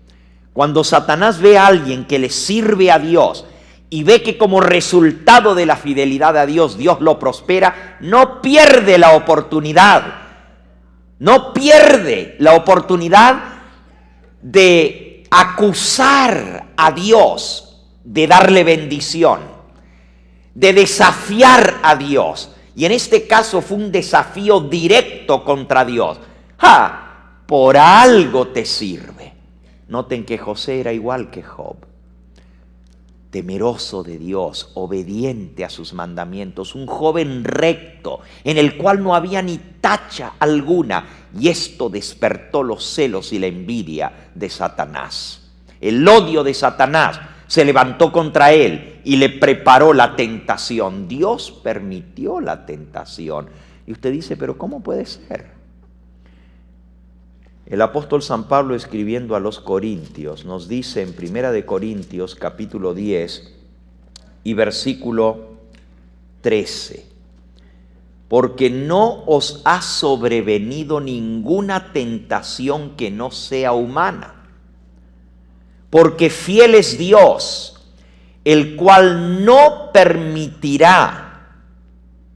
cuando Satanás ve a alguien que le sirve a Dios y ve que como resultado de la fidelidad a Dios, Dios lo prospera, no pierde la oportunidad. No pierde la oportunidad de acusar a Dios, de darle bendición, de desafiar a Dios. Y en este caso fue un desafío directo contra Dios. ¡Ja! Por algo te sirve. Noten que José era igual que Job. Temeroso de Dios, obediente a sus mandamientos, un joven recto, en el cual no había ni tacha alguna, y esto despertó los celos y la envidia de Satanás. El odio de Satanás se levantó contra él y le preparó la tentación. Dios permitió la tentación. Y usted dice, pero ¿cómo puede ser? El apóstol San Pablo, escribiendo a los Corintios, nos dice en 1 Corintios capítulo 10 y versículo 13, porque no os ha sobrevenido ninguna tentación que no sea humana, porque fiel es Dios, el cual no permitirá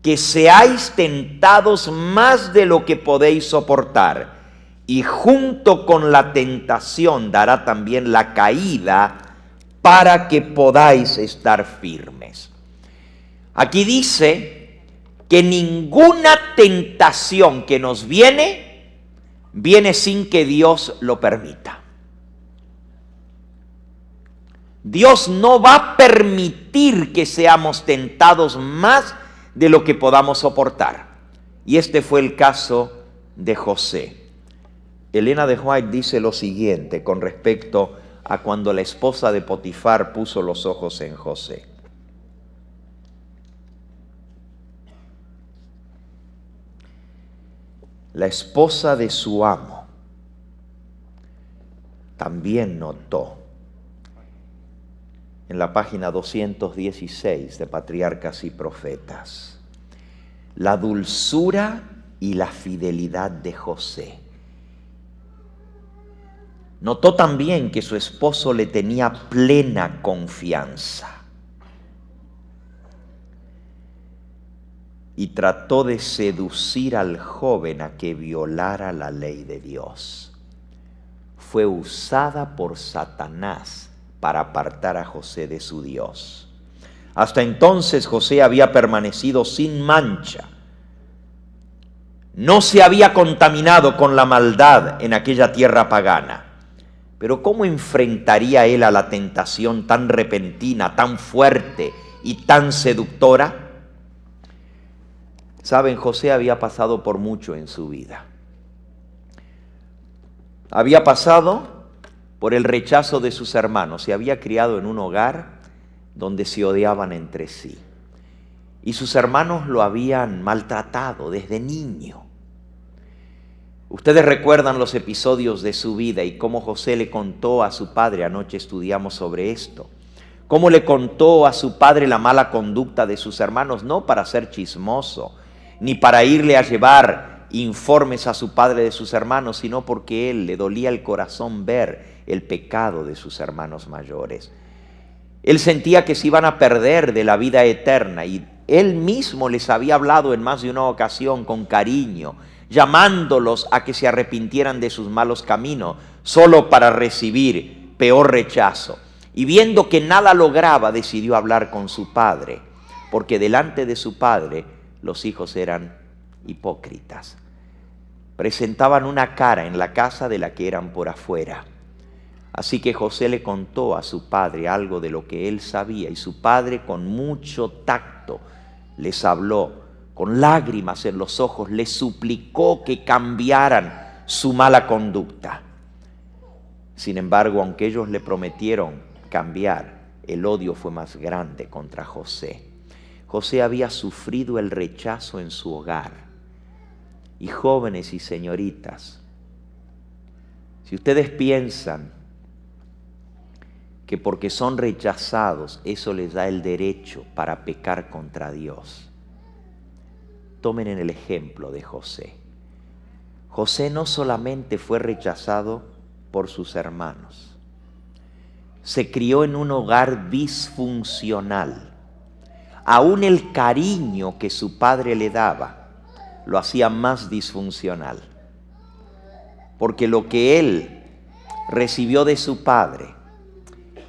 que seáis tentados más de lo que podéis soportar, y junto con la tentación dará también la caída para que podáis estar firmes. Aquí dice que ninguna tentación que nos viene sin que Dios lo permita. Dios no va a permitir que seamos tentados más de lo que podamos soportar. Y este fue el caso de José. Elena de White dice lo siguiente con respecto a cuando la esposa de Potifar puso los ojos en José. La esposa de su amo también notó en la página 216 de Patriarcas y Profetas la dulzura y la fidelidad de José. Notó también que su esposo le tenía plena confianza y trató de seducir al joven a que violara la ley de Dios. Fue usada por Satanás para apartar a José de su Dios. Hasta entonces José había permanecido sin mancha. No se había contaminado con la maldad en aquella tierra pagana. Pero ¿cómo enfrentaría él a la tentación tan repentina, tan fuerte y tan seductora? Saben, José había pasado por mucho en su vida. Había pasado por el rechazo de sus hermanos. Se había criado en un hogar donde se odiaban entre sí. Y sus hermanos lo habían maltratado desde niño. Ustedes recuerdan los episodios de su vida y cómo José le contó a su padre, anoche estudiamos sobre esto, cómo le contó a su padre la mala conducta de sus hermanos, no para ser chismoso, ni para irle a llevar informes a su padre de sus hermanos, sino porque él le dolía el corazón ver el pecado de sus hermanos mayores. Él sentía que se iban a perder de la vida eterna y él mismo les había hablado en más de una ocasión con cariño, llamándolos a que se arrepintieran de sus malos caminos, solo para recibir peor rechazo. Y viendo que nada lograba, decidió hablar con su padre, porque delante de su padre los hijos eran hipócritas. Presentaban una cara en la casa de la que eran por afuera. Así que José le contó a su padre algo de lo que él sabía, y su padre con mucho tacto les habló, con lágrimas en los ojos, les suplicó que cambiaran su mala conducta. Sin embargo, aunque ellos le prometieron cambiar, el odio fue más grande contra José. José había sufrido el rechazo en su hogar. Y jóvenes y señoritas, si ustedes piensan que porque son rechazados eso les da el derecho para pecar contra Dios, tomen en el ejemplo de José. José no solamente fue rechazado por sus hermanos, se crió en un hogar disfuncional. Aún el cariño que su padre le daba lo hacía más disfuncional, porque lo que él recibió de su padre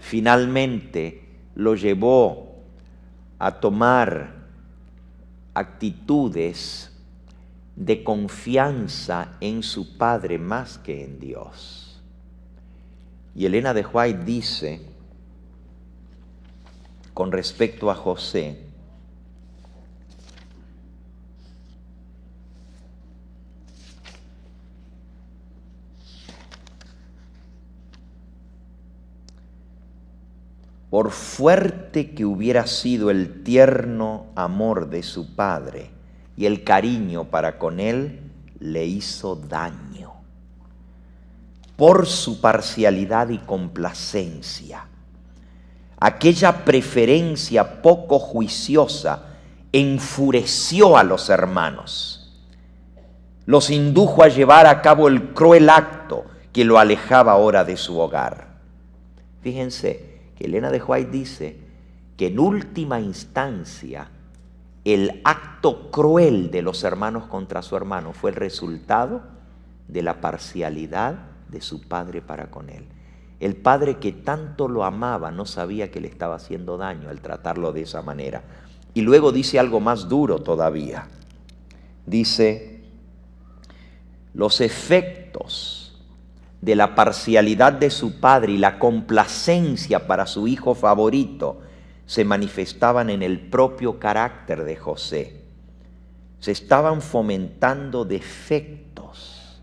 finalmente lo llevó a tomar actitudes de confianza en su padre más que en Dios. Y Elena de White dice con respecto a José, por fuerte que hubiera sido el tierno amor de su padre y el cariño para con él, le hizo daño por su parcialidad y complacencia. Aquella preferencia poco juiciosa enfureció a los hermanos. Los indujo a llevar a cabo el cruel acto que lo alejaba ahora de su hogar. Fíjense que Elena de White dice que en última instancia el acto cruel de los hermanos contra su hermano fue el resultado de la parcialidad de su padre para con él. El padre que tanto lo amaba no sabía que le estaba haciendo daño al tratarlo de esa manera. Y luego dice algo más duro todavía. Dice, los efectos de la parcialidad de su padre y la complacencia para su hijo favorito se manifestaban en el propio carácter de José. Se estaban fomentando defectos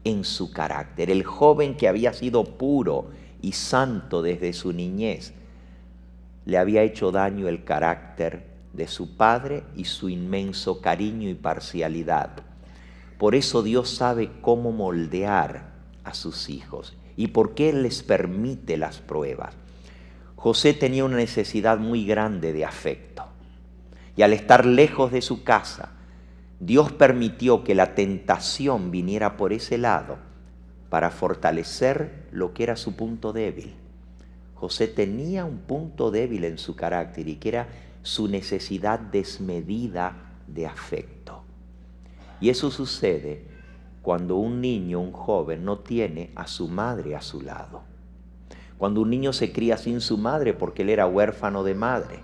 en su carácter. El joven que había sido puro y santo desde su niñez, le había hecho daño el carácter de su padre y su inmenso cariño y parcialidad. Por eso Dios sabe cómo moldear a sus hijos y por qué Él les permite las pruebas. José tenía una necesidad muy grande de afecto y al estar lejos de su casa, Dios permitió que la tentación viniera por ese lado para fortalecer lo que era su punto débil. José tenía un punto débil en su carácter y que era su necesidad desmedida de afecto. Y eso sucede cuando un niño, un joven, no tiene a su madre a su lado. Cuando un niño se cría sin su madre porque él era huérfano de madre.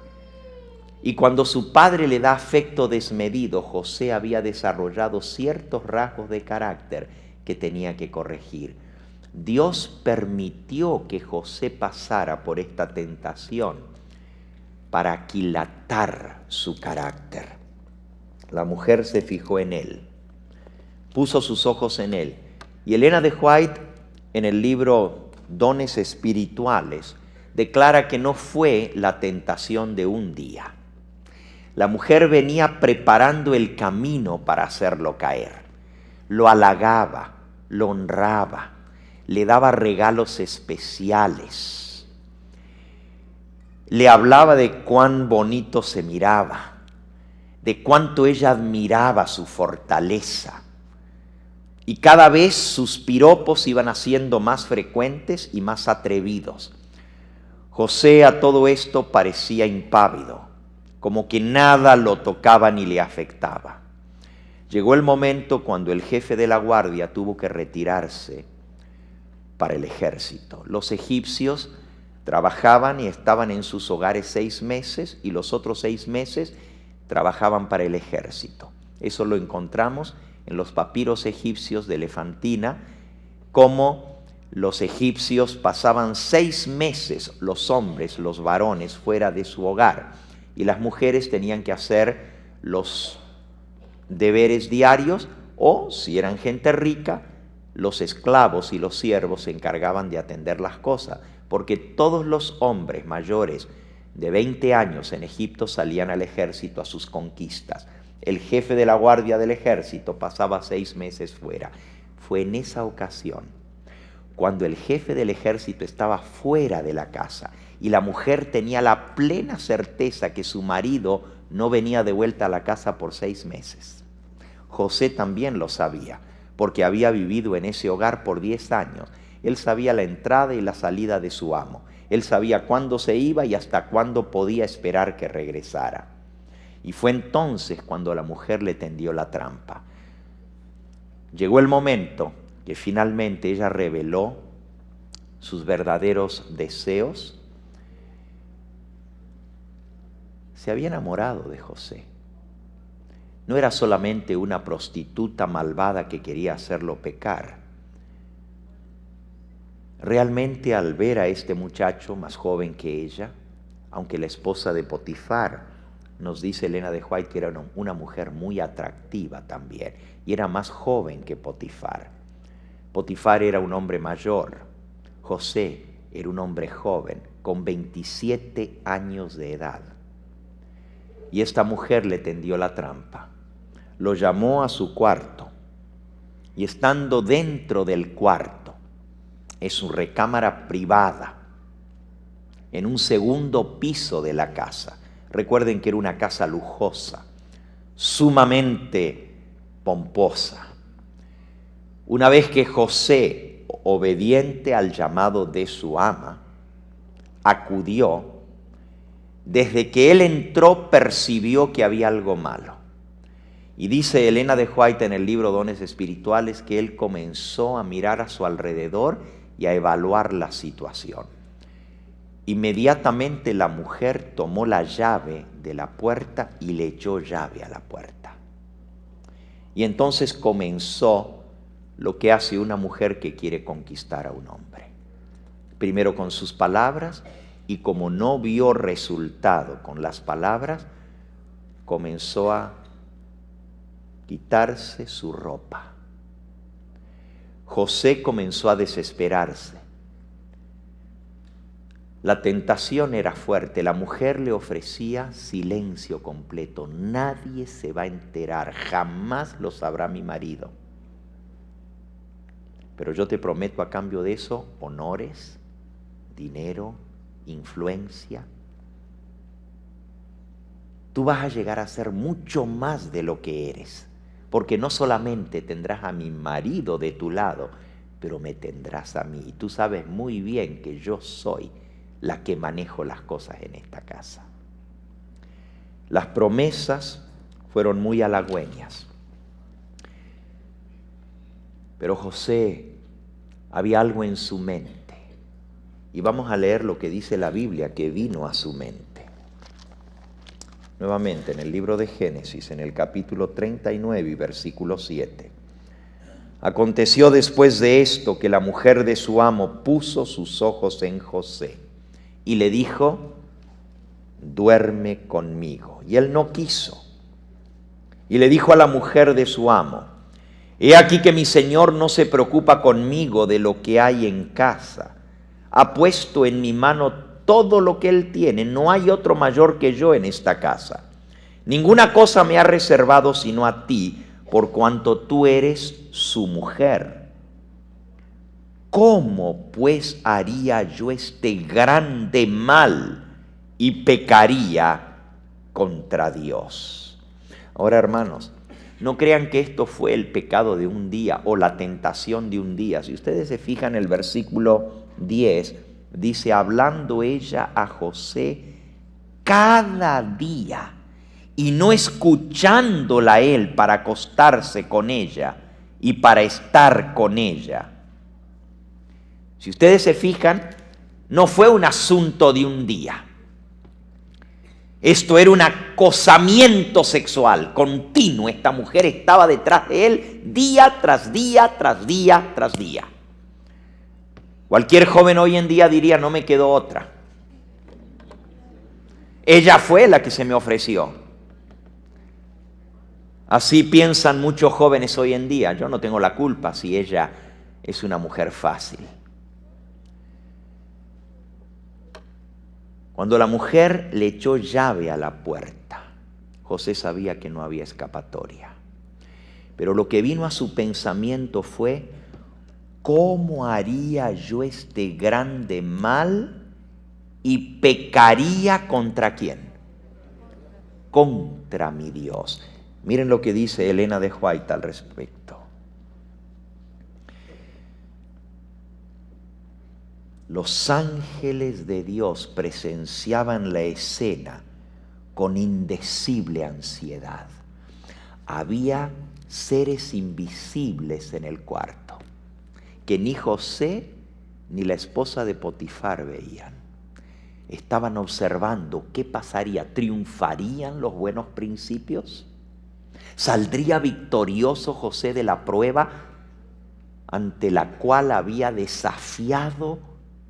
Y cuando su padre le da afecto desmedido, José había desarrollado ciertos rasgos de carácter que tenía que corregir. Dios permitió que José pasara por esta tentación para aquilatar su carácter. La mujer se fijó en él, puso sus ojos en él. Y Elena de White, en el libro Dones Espirituales, declara que no fue la tentación de un día. La mujer venía preparando el camino para hacerlo caer. Lo halagaba, lo honraba, le daba regalos especiales. Le hablaba de cuán bonito se miraba, de cuánto ella admiraba su fortaleza. Y cada vez sus piropos iban haciendo más frecuentes y más atrevidos. José a todo esto parecía impávido, como que nada lo tocaba ni le afectaba. Llegó el momento cuando el jefe de la guardia tuvo que retirarse para el ejército. Los egipcios trabajaban y estaban en sus hogares 6 meses y los otros 6 meses trabajaban para el ejército. Eso lo encontramos en los papiros egipcios de Elefantina, como los egipcios pasaban 6 meses, los hombres, los varones, fuera de su hogar, y las mujeres tenían que hacer los deberes diarios, o si eran gente rica, los esclavos y los siervos se encargaban de atender las cosas, porque todos los hombres mayores de 20 años en Egipto salían al ejército a sus conquistas. El jefe de la guardia del ejército pasaba 6 meses fuera. Fue en esa ocasión, cuando el jefe del ejército estaba fuera de la casa y la mujer tenía la plena certeza que su marido no venía de vuelta a la casa por 6 meses. José también lo sabía, porque había vivido en ese hogar por 10 años. Él sabía la entrada y la salida de su amo. Él sabía cuándo se iba y hasta cuándo podía esperar que regresara. Y fue entonces cuando la mujer le tendió la trampa. Llegó el momento que finalmente ella reveló sus verdaderos deseos. Se había enamorado de José. No era solamente una prostituta malvada que quería hacerlo pecar. Realmente al ver a este muchacho más joven que ella, aunque la esposa de Potifar, nos dice Elena de White que era una mujer muy atractiva también, y era más joven que Potifar. Potifar era un hombre mayor, José era un hombre joven, con 27 años de edad. Y esta mujer le tendió la trampa. Lo llamó a su cuarto. Y estando dentro del cuarto, en su recámara privada, en un segundo piso de la casa. Recuerden que era una casa lujosa, sumamente pomposa. Una vez que José, obediente al llamado de su ama, acudió, desde que él entró percibió que había algo malo. Y dice Elena de White en el libro Dones Espirituales que él comenzó a mirar a su alrededor y a evaluar la situación. Inmediatamente la mujer tomó la llave de la puerta y le echó llave a la puerta. Y entonces comenzó lo que hace una mujer que quiere conquistar a un hombre. Primero con sus palabras, y como no vio resultado con las palabras, comenzó a quitarse su ropa. José comenzó a desesperarse. La tentación era fuerte. La mujer le ofrecía silencio completo. Nadie se va a enterar, jamás lo sabrá mi marido. Pero yo te prometo a cambio de eso honores, dinero, influencia. Tú vas a llegar a ser mucho más de lo que eres, porque no solamente tendrás a mi marido de tu lado, pero me tendrás a mí. Y tú sabes muy bien que yo soy la que manejo las cosas en esta casa. Las promesas fueron muy halagüeñas. Pero José, había algo en su mente. Y vamos a leer lo que dice la Biblia que vino a su mente. Nuevamente en el libro de Génesis, en el capítulo 39 y versículo 7. Aconteció después de esto que la mujer de su amo puso sus ojos en José y le dijo: duerme conmigo. Y él no quiso. Y le dijo a la mujer de su amo: he aquí que mi señor no se preocupa conmigo de lo que hay en casa. Ha puesto en mi mano todo lo que él tiene. No hay otro mayor que yo en esta casa. Ninguna cosa me ha reservado sino a ti, por cuanto tú eres su mujer. ¿Cómo pues haría yo este grande mal y pecaría contra Dios? Ahora, hermanos, no crean que esto fue el pecado de un día o la tentación de un día. Si ustedes se fijan en el versículo 10, dice: hablando ella a José cada día y no escuchándola él para acostarse con ella y para estar con ella. Si ustedes se fijan, no fue un asunto de un día. Esto era un acosamiento sexual continuo. Esta mujer estaba detrás de él día tras día, tras día, tras día. Cualquier joven hoy en día diría: no me quedó otra. Ella fue la que se me ofreció. Así piensan muchos jóvenes hoy en día. Yo no tengo la culpa si ella es una mujer fácil. Cuando la mujer le echó llave a la puerta, José sabía que no había escapatoria. Pero lo que vino a su pensamiento fue: ¿cómo haría yo este grande mal y pecaría contra quién? Contra mi Dios. Miren lo que dice Elena de White al respecto. Los ángeles de Dios presenciaban la escena con indecible ansiedad. Había seres invisibles en el cuarto que ni José ni la esposa de Potifar veían. Estaban observando qué pasaría. ¿Triunfarían los buenos principios? ¿Saldría victorioso José de la prueba ante la cual había desafiado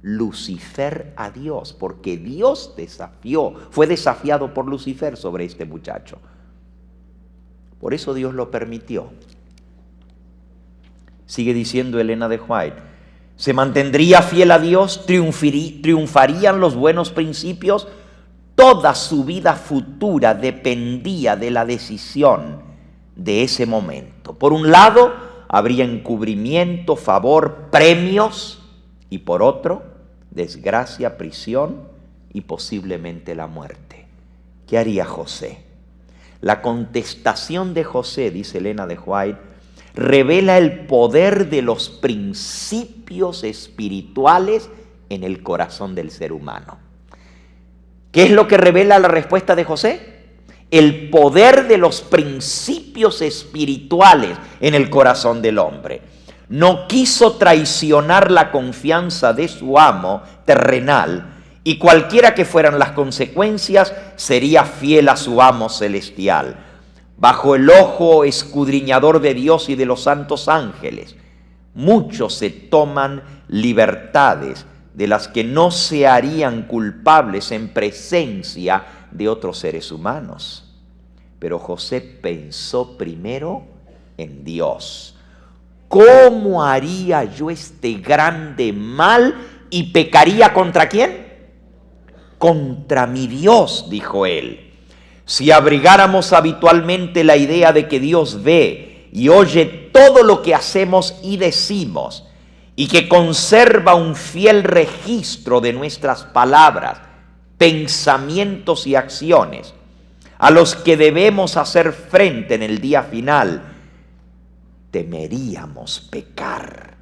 Lucifer a Dios? Porque Dios fue desafiado por Lucifer sobre este muchacho. Por eso Dios lo permitió. Sigue diciendo Elena de White: ¿Se mantendría fiel a Dios? ¿Triunfarían los buenos principios? Toda su vida futura dependía de la decisión de ese momento. Por un lado, habría encubrimiento, favor, premios, y por otro, desgracia, prisión y posiblemente la muerte. ¿Qué haría José? La contestación de José, dice Elena de White, revela el poder de los principios espirituales en el corazón del ser humano. ¿Qué es lo que revela la respuesta de José? El poder de los principios espirituales en el corazón del hombre. No quiso traicionar la confianza de su amo terrenal, y cualquiera que fueran las consecuencias, sería fiel a su amo celestial, bajo el ojo escudriñador de Dios y de los santos ángeles. Muchos se toman libertades de las que no se harían culpables en presencia de otros seres humanos. Pero José pensó primero en Dios. ¿Cómo haría yo este grande mal y pecaría contra quién? Contra mi Dios, dijo él. Si abrigáramos habitualmente la idea de que Dios ve y oye todo lo que hacemos y decimos, y que conserva un fiel registro de nuestras palabras, pensamientos y acciones, a los que debemos hacer frente en el día final, temeríamos pecar.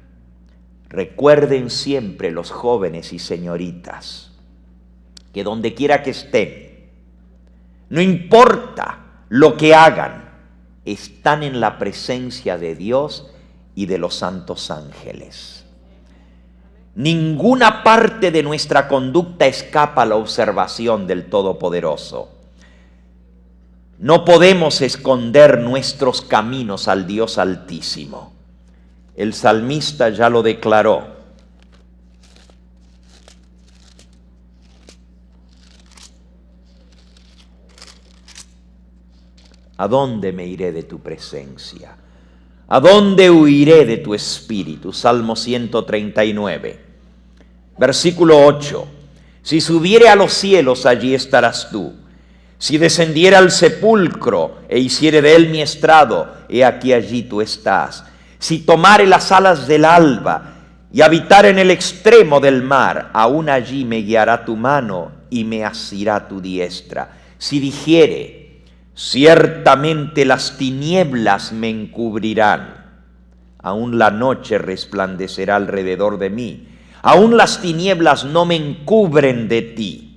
Recuerden siempre, los jóvenes y señoritas, que donde quiera que estén, no importa lo que hagan, están en la presencia de Dios y de los santos ángeles. Ninguna parte de nuestra conducta escapa a la observación del Todopoderoso. No podemos esconder nuestros caminos al Dios Altísimo. El salmista ya lo declaró. ¿A dónde me iré de tu presencia? ¿A dónde huiré de tu espíritu? Salmo 139. Versículo 8. Si subiere a los cielos, allí estarás tú. Si descendiere al sepulcro e hiciere de él mi estrado, he aquí allí tú estás. Si tomare las alas del alba y habitar en el extremo del mar, aún allí me guiará tu mano y me asirá tu diestra. Si dijere, ciertamente las tinieblas me encubrirán, aún la noche resplandecerá alrededor de mí, aún las tinieblas no me encubren de ti.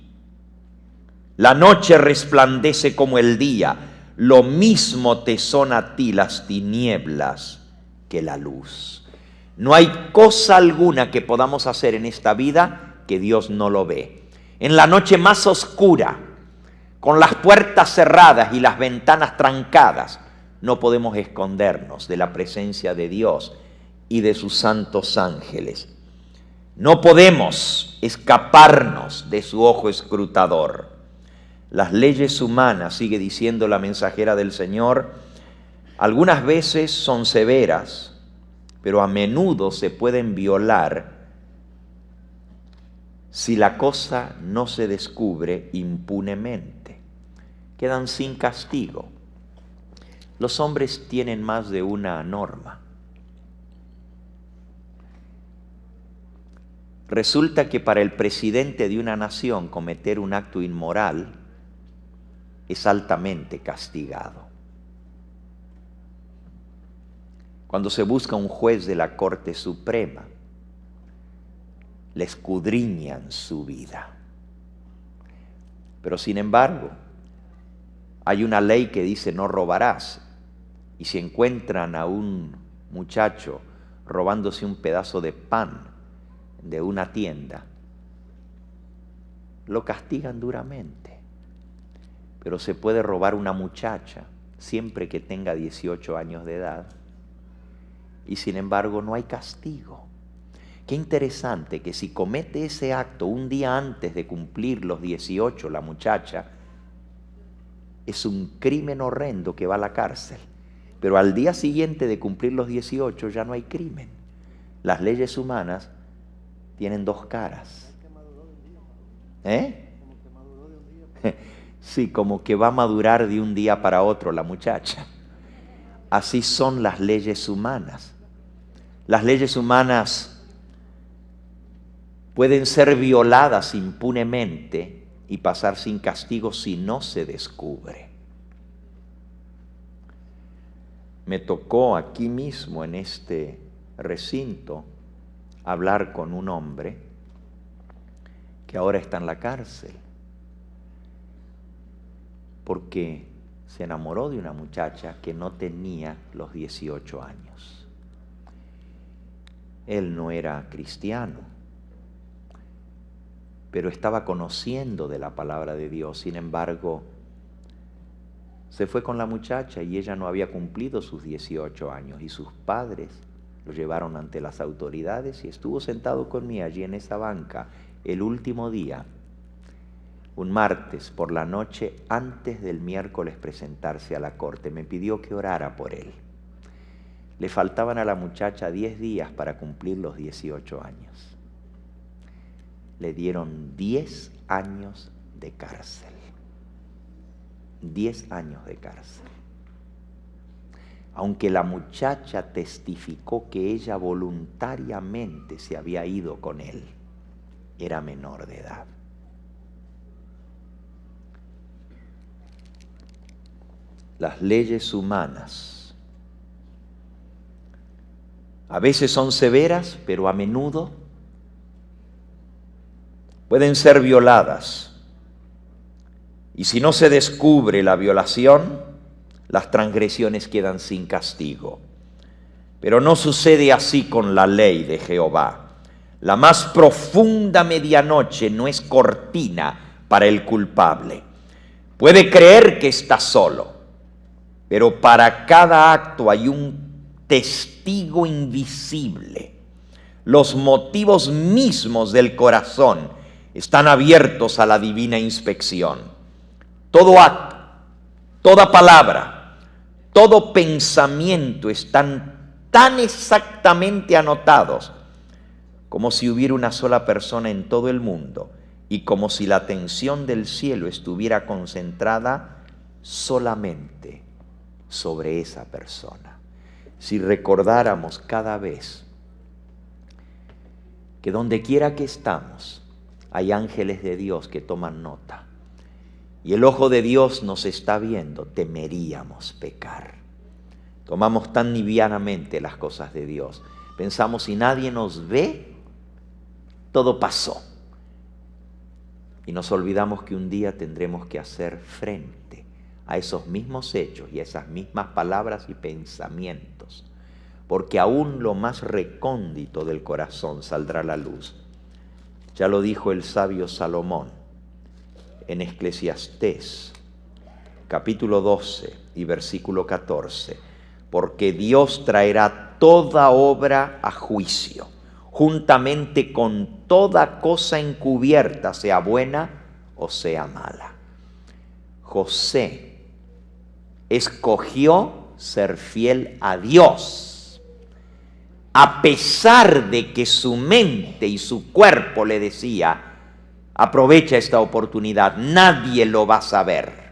La noche resplandece como el día, lo mismo te son a ti las tinieblas que la luz. No hay cosa alguna que podamos hacer en esta vida que Dios no lo ve. En la noche más oscura, con las puertas cerradas y las ventanas trancadas, no podemos escondernos de la presencia de Dios y de sus santos ángeles. No podemos escaparnos de su ojo escrutador. Las leyes humanas, sigue diciendo la mensajera del Señor, algunas veces son severas, pero a menudo se pueden violar si la cosa no se descubre impunemente. Quedan sin castigo. Los hombres tienen más de una norma. Resulta que para el presidente de una nación cometer un acto inmoral es altamente castigado. Cuando se busca un juez de la Corte Suprema, le escudriñan su vida. Pero sin embargo, hay una ley que dice no robarás, y si encuentran a un muchacho robándose un pedazo de pan de una tienda, lo castigan duramente. Pero se puede robar una muchacha siempre que tenga 18 años de edad, y sin embargo no hay castigo. Qué interesante que si comete ese acto un día antes de cumplir los 18 la muchacha, es un crimen horrendo que va a la cárcel. Pero al día siguiente de cumplir los 18 ya no hay crimen. Las leyes humanas tienen dos caras. ¿Eh? Sí, como que va a madurar de un día para otro la muchacha. Así son las leyes humanas. Las leyes humanas pueden ser violadas impunemente y pasar sin castigo si no se descubre. Me tocó aquí mismo en este recinto hablar con un hombre que ahora está en la cárcel porque se enamoró de una muchacha que no tenía los 18 años. Él no era cristiano, pero estaba conociendo de la palabra de Dios. Sin embargo, se fue con la muchacha y ella no había cumplido sus 18 años y sus padres lo llevaron ante las autoridades y estuvo sentado conmigo allí en esa banca el último día, un martes por la noche antes del miércoles presentarse a la corte. Me pidió que orara por él. Le faltaban a la muchacha 10 días para cumplir los 18 años. Le dieron 10 años de cárcel. 10 años de cárcel. Aunque la muchacha testificó que ella voluntariamente se había ido con él, era menor de edad. Las leyes humanas a veces son severas, pero a menudo pueden ser violadas. Y si no se descubre la violación, las transgresiones quedan sin castigo. Pero no sucede así con la ley de Jehová. La más profunda medianoche no es cortina para el culpable. Puede creer que está solo, pero para cada acto hay un testigo invisible. Los motivos mismos del corazón están abiertos a la divina inspección. Todo acto, toda palabra, todo pensamiento están tan exactamente anotados como si hubiera una sola persona en todo el mundo y como si la atención del cielo estuviera concentrada solamente sobre esa persona. Si recordáramos cada vez que donde quiera que estamos hay ángeles de Dios que toman nota y el ojo de Dios nos está viendo, temeríamos pecar. Tomamos tan livianamente las cosas de Dios. Pensamos, si nadie nos ve, todo pasó. Y nos olvidamos que un día tendremos que hacer frente a esos mismos hechos y a esas mismas palabras y pensamientos, porque aún lo más recóndito del corazón saldrá a la luz. Ya lo dijo el sabio Salomón en Eclesiastés, capítulo 12 y versículo 14, porque Dios traerá toda obra a juicio, juntamente con toda cosa encubierta, sea buena o sea mala. José escogió ser fiel a Dios, a pesar de que su mente y su cuerpo le decía, aprovecha esta oportunidad, nadie lo va a saber.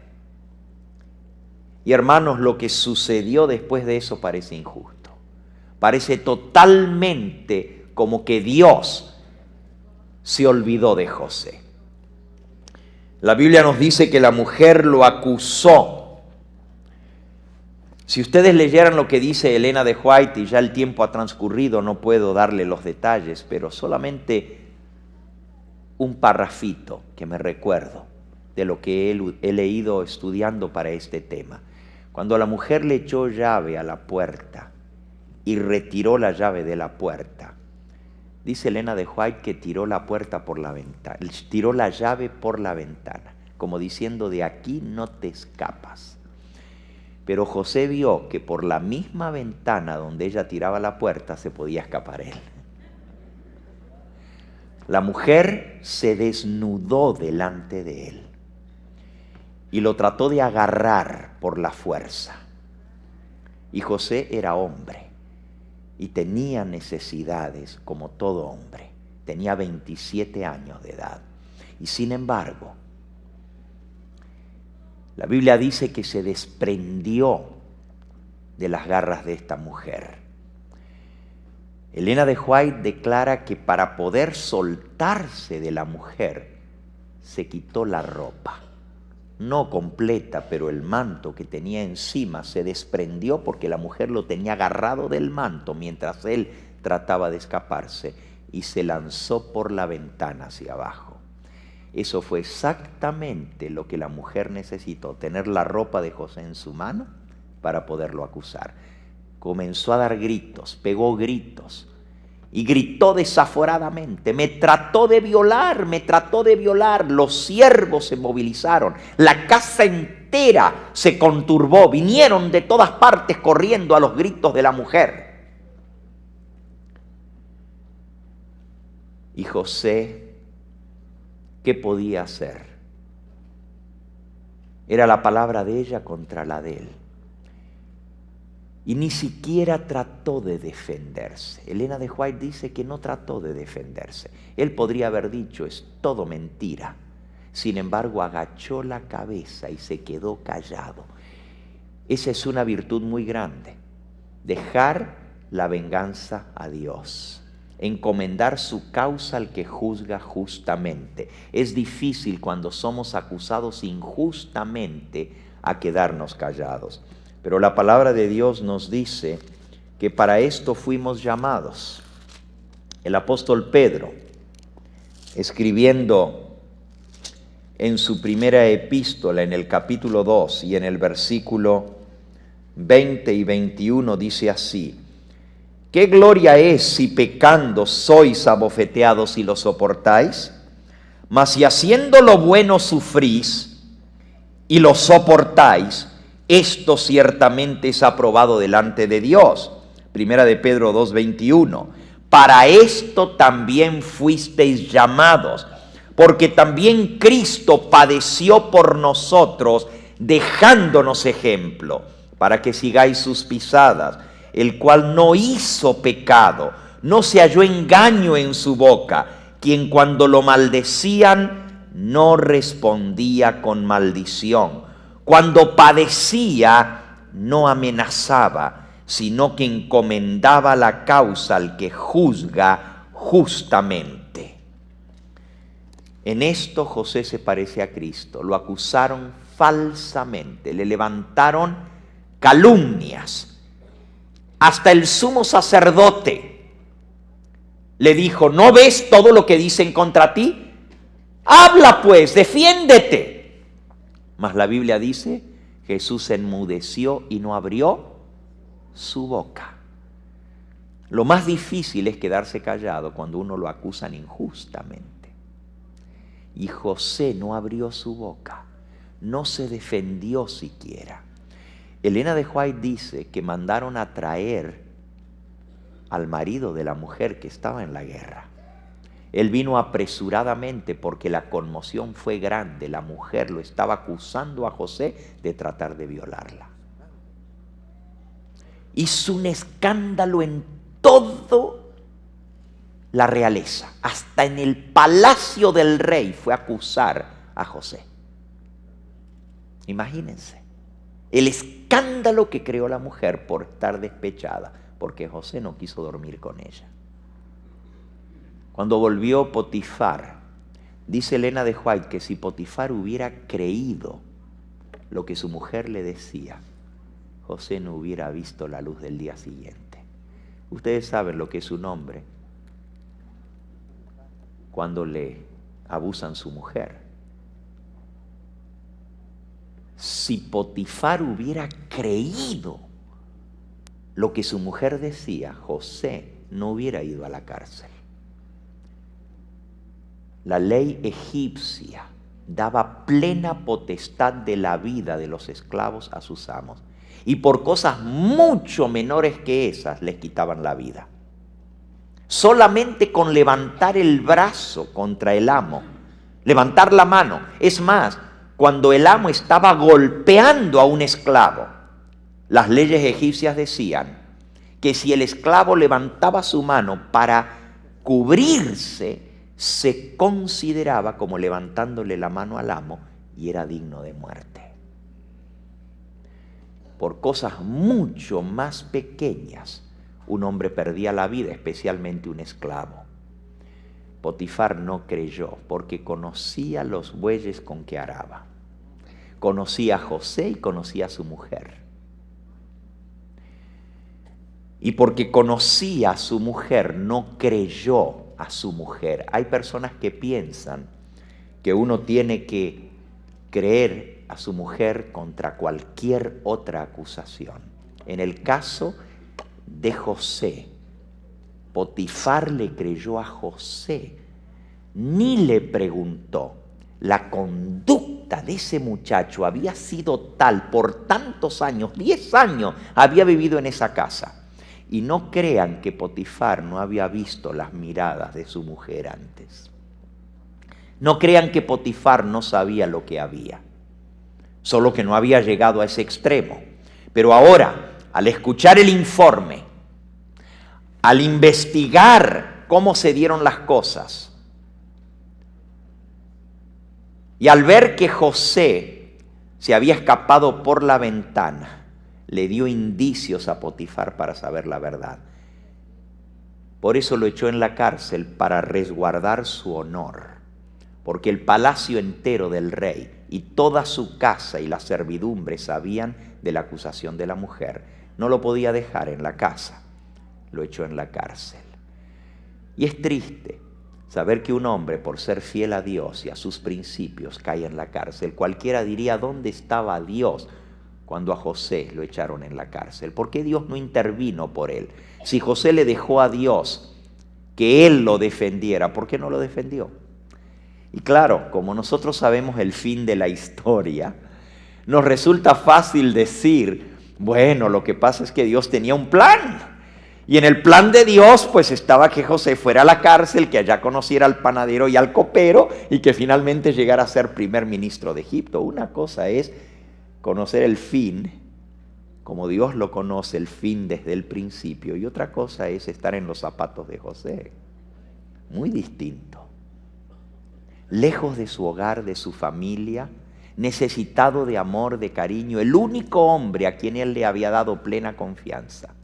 Y hermanos, lo que sucedió después de eso parece injusto. Parece totalmente como que Dios se olvidó de José. La Biblia nos dice que la mujer lo acusó. Si ustedes leyeran lo que dice Elena de White, y ya el tiempo ha transcurrido, no puedo darle los detalles, pero solamente un parrafito que me recuerdo de lo que he leído estudiando para este tema. Cuando la mujer le echó llave a la puerta y retiró la llave de la puerta, dice Elena de White que tiró la puerta por la ventana, tiró la llave por la ventana, como diciendo, de aquí no te escapas. Pero José vio que por la misma ventana donde ella tiraba la puerta se podía escapar él. La mujer se desnudó delante de él y lo trató de agarrar por la fuerza. Y José era hombre y tenía necesidades como todo hombre. tenía 27 años de edad. Y sin embargo, la Biblia dice que se desprendió de las garras de esta mujer. Elena de White declara que para poder soltarse de la mujer, se quitó la ropa. No completa, pero el manto que tenía encima se desprendió porque la mujer lo tenía agarrado del manto mientras él trataba de escaparse y se lanzó por la ventana hacia abajo. Eso fue exactamente lo que la mujer necesitó, tener la ropa de José en su mano para poderlo acusar. Comenzó a dar gritos, pegó gritos y gritó desaforadamente: me trató de violar, me trató de violar. Los siervos se movilizaron, la casa entera se conturbó, vinieron de todas partes corriendo a los gritos de la mujer. Y José, ¿qué podía hacer? Era la palabra de ella contra la de él. Y ni siquiera trató de defenderse. Elena de White dice que no trató de defenderse. Él podría haber dicho: es todo mentira. Sin embargo, agachó la cabeza y se quedó callado. Esa es una virtud muy grande. Dejar la venganza a Dios. Encomendar su causa al que juzga justamente. Es difícil cuando somos acusados injustamente a quedarnos callados. Pero la palabra de Dios nos dice que para esto fuimos llamados. El apóstol Pedro, escribiendo en su primera epístola, en el capítulo 2 y en el versículo 20 y 21, dice así: ¿qué gloria es si pecando sois abofeteados y lo soportáis? Mas si haciendo lo bueno sufrís y lo soportáis, esto ciertamente es aprobado delante de Dios. Primera de Pedro 2:21. Para esto también fuisteis llamados, porque también Cristo padeció por nosotros, dejándonos ejemplo, para que sigáis sus pisadas, el cual no hizo pecado, no se halló engaño en su boca, quien cuando lo maldecían no respondía con maldición. Cuando padecía, no amenazaba, sino que encomendaba la causa al que juzga justamente. En esto José se parece a Cristo. Lo acusaron falsamente, le levantaron calumnias. Hasta el sumo sacerdote le dijo: ¿no ves todo lo que dicen contra ti? Habla pues, defiéndete. Mas la Biblia dice: Jesús enmudeció y no abrió su boca. Lo más difícil es quedarse callado cuando uno lo acusan injustamente. Y José no abrió su boca, no se defendió siquiera. Elena de White dice que mandaron a traer al marido de la mujer que estaba en la guerra. Él vino apresuradamente porque la conmoción fue grande. La mujer lo estaba acusando a José de tratar de violarla. Hizo un escándalo en toda la realeza. Hasta en el palacio del rey fue a acusar a José. Imagínense el escándalo que creó la mujer por estar despechada, porque José no quiso dormir con ella. Cuando volvió Potifar, dice Elena de White que si Potifar hubiera creído lo que su mujer le decía, José no hubiera visto la luz del día siguiente. Ustedes saben lo que es un hombre cuando le abusan su mujer. Si Potifar hubiera creído lo que su mujer decía, José no hubiera ido a la cárcel. La ley egipcia daba plena potestad de la vida de los esclavos a sus amos. Y por cosas mucho menores que esas les quitaban la vida. Solamente con levantar el brazo contra el amo, levantar la mano. Es más, cuando el amo estaba golpeando a un esclavo, las leyes egipcias decían que si el esclavo levantaba su mano para cubrirse se consideraba como levantándole la mano al amo y era digno de muerte. Por cosas mucho más pequeñas, un hombre perdía la vida, especialmente un esclavo. Potifar no creyó porque conocía los bueyes con que araba. Conocía a José y conocía a su mujer. Y porque conocía a su mujer, no creyó a su mujer. Hay personas que piensan que uno tiene que creer a su mujer contra cualquier otra acusación. En el caso de José, Potifar le creyó a José, ni le preguntó. La conducta de ese muchacho había sido tal por tantos años, 10 años había vivido en esa casa. Y no crean que Potifar no había visto las miradas de su mujer antes. No crean que Potifar no sabía lo que había, solo que no había llegado a ese extremo. Pero ahora, al escuchar el informe, al investigar cómo se dieron las cosas, y al ver que José se había escapado por la ventana, le dio indicios a Potifar para saber la verdad. Por eso lo echó en la cárcel, para resguardar su honor, porque el palacio entero del rey y toda su casa y la servidumbre sabían de la acusación de la mujer. No lo podía dejar en la casa, lo echó en la cárcel. Y es triste saber que un hombre, por ser fiel a Dios y a sus principios, cae en la cárcel. Cualquiera diría, ¿dónde estaba Dios cuando a José lo echaron en la cárcel? ¿Por qué Dios no intervino por él? Si José le dejó a Dios que él lo defendiera, ¿por qué no lo defendió? Y claro, como nosotros sabemos el fin de la historia, nos resulta fácil decir, bueno, lo que pasa es que Dios tenía un plan. Y en el plan de Dios, pues estaba que José fuera a la cárcel, que allá conociera al panadero y al copero, y que finalmente llegara a ser primer ministro de Egipto. Una cosa es conocer el fin, como Dios lo conoce, el fin desde el principio, y otra cosa es estar en los zapatos de José. Muy distinto. Lejos de su hogar, de su familia, necesitado de amor, de cariño, el único hombre a quien él le había dado plena confianza.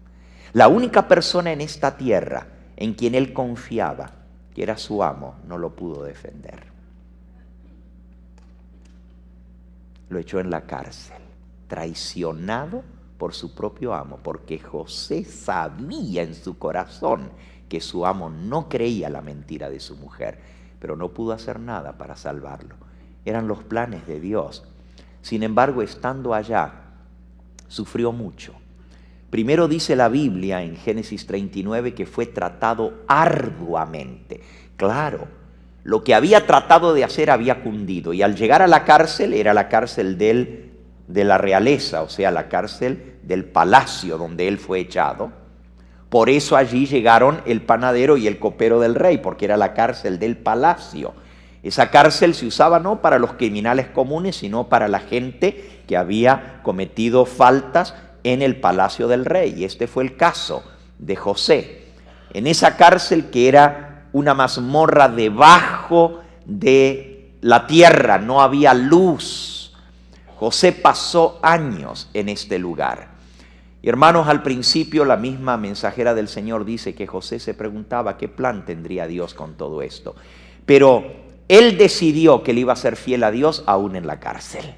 La única persona en esta tierra en quien él confiaba, que era su amo, no lo pudo defender. Lo echó en la cárcel, traicionado por su propio amo, porque José sabía en su corazón que su amo no creía la mentira de su mujer, pero no pudo hacer nada para salvarlo. Eran los planes de Dios. Sin embargo, estando allá, sufrió mucho. Primero dice la Biblia en Génesis 39 que fue tratado arduamente. Claro, lo que había tratado de hacer había cundido, y al llegar a la cárcel, era la cárcel de la realeza, o sea, la cárcel del palacio donde él fue echado. Por eso allí llegaron el panadero y el copero del rey, porque era la cárcel del palacio. Esa cárcel se usaba no para los criminales comunes, sino para la gente que había cometido faltas en el palacio del rey. Y este fue el caso de José. En esa cárcel, que era una mazmorra debajo de la tierra, no había luz. José pasó años en este lugar. Y hermanos, al principio la misma mensajera del Señor dice que José se preguntaba qué plan tendría Dios con todo esto. Pero él decidió que le iba a ser fiel a Dios aún en la cárcel.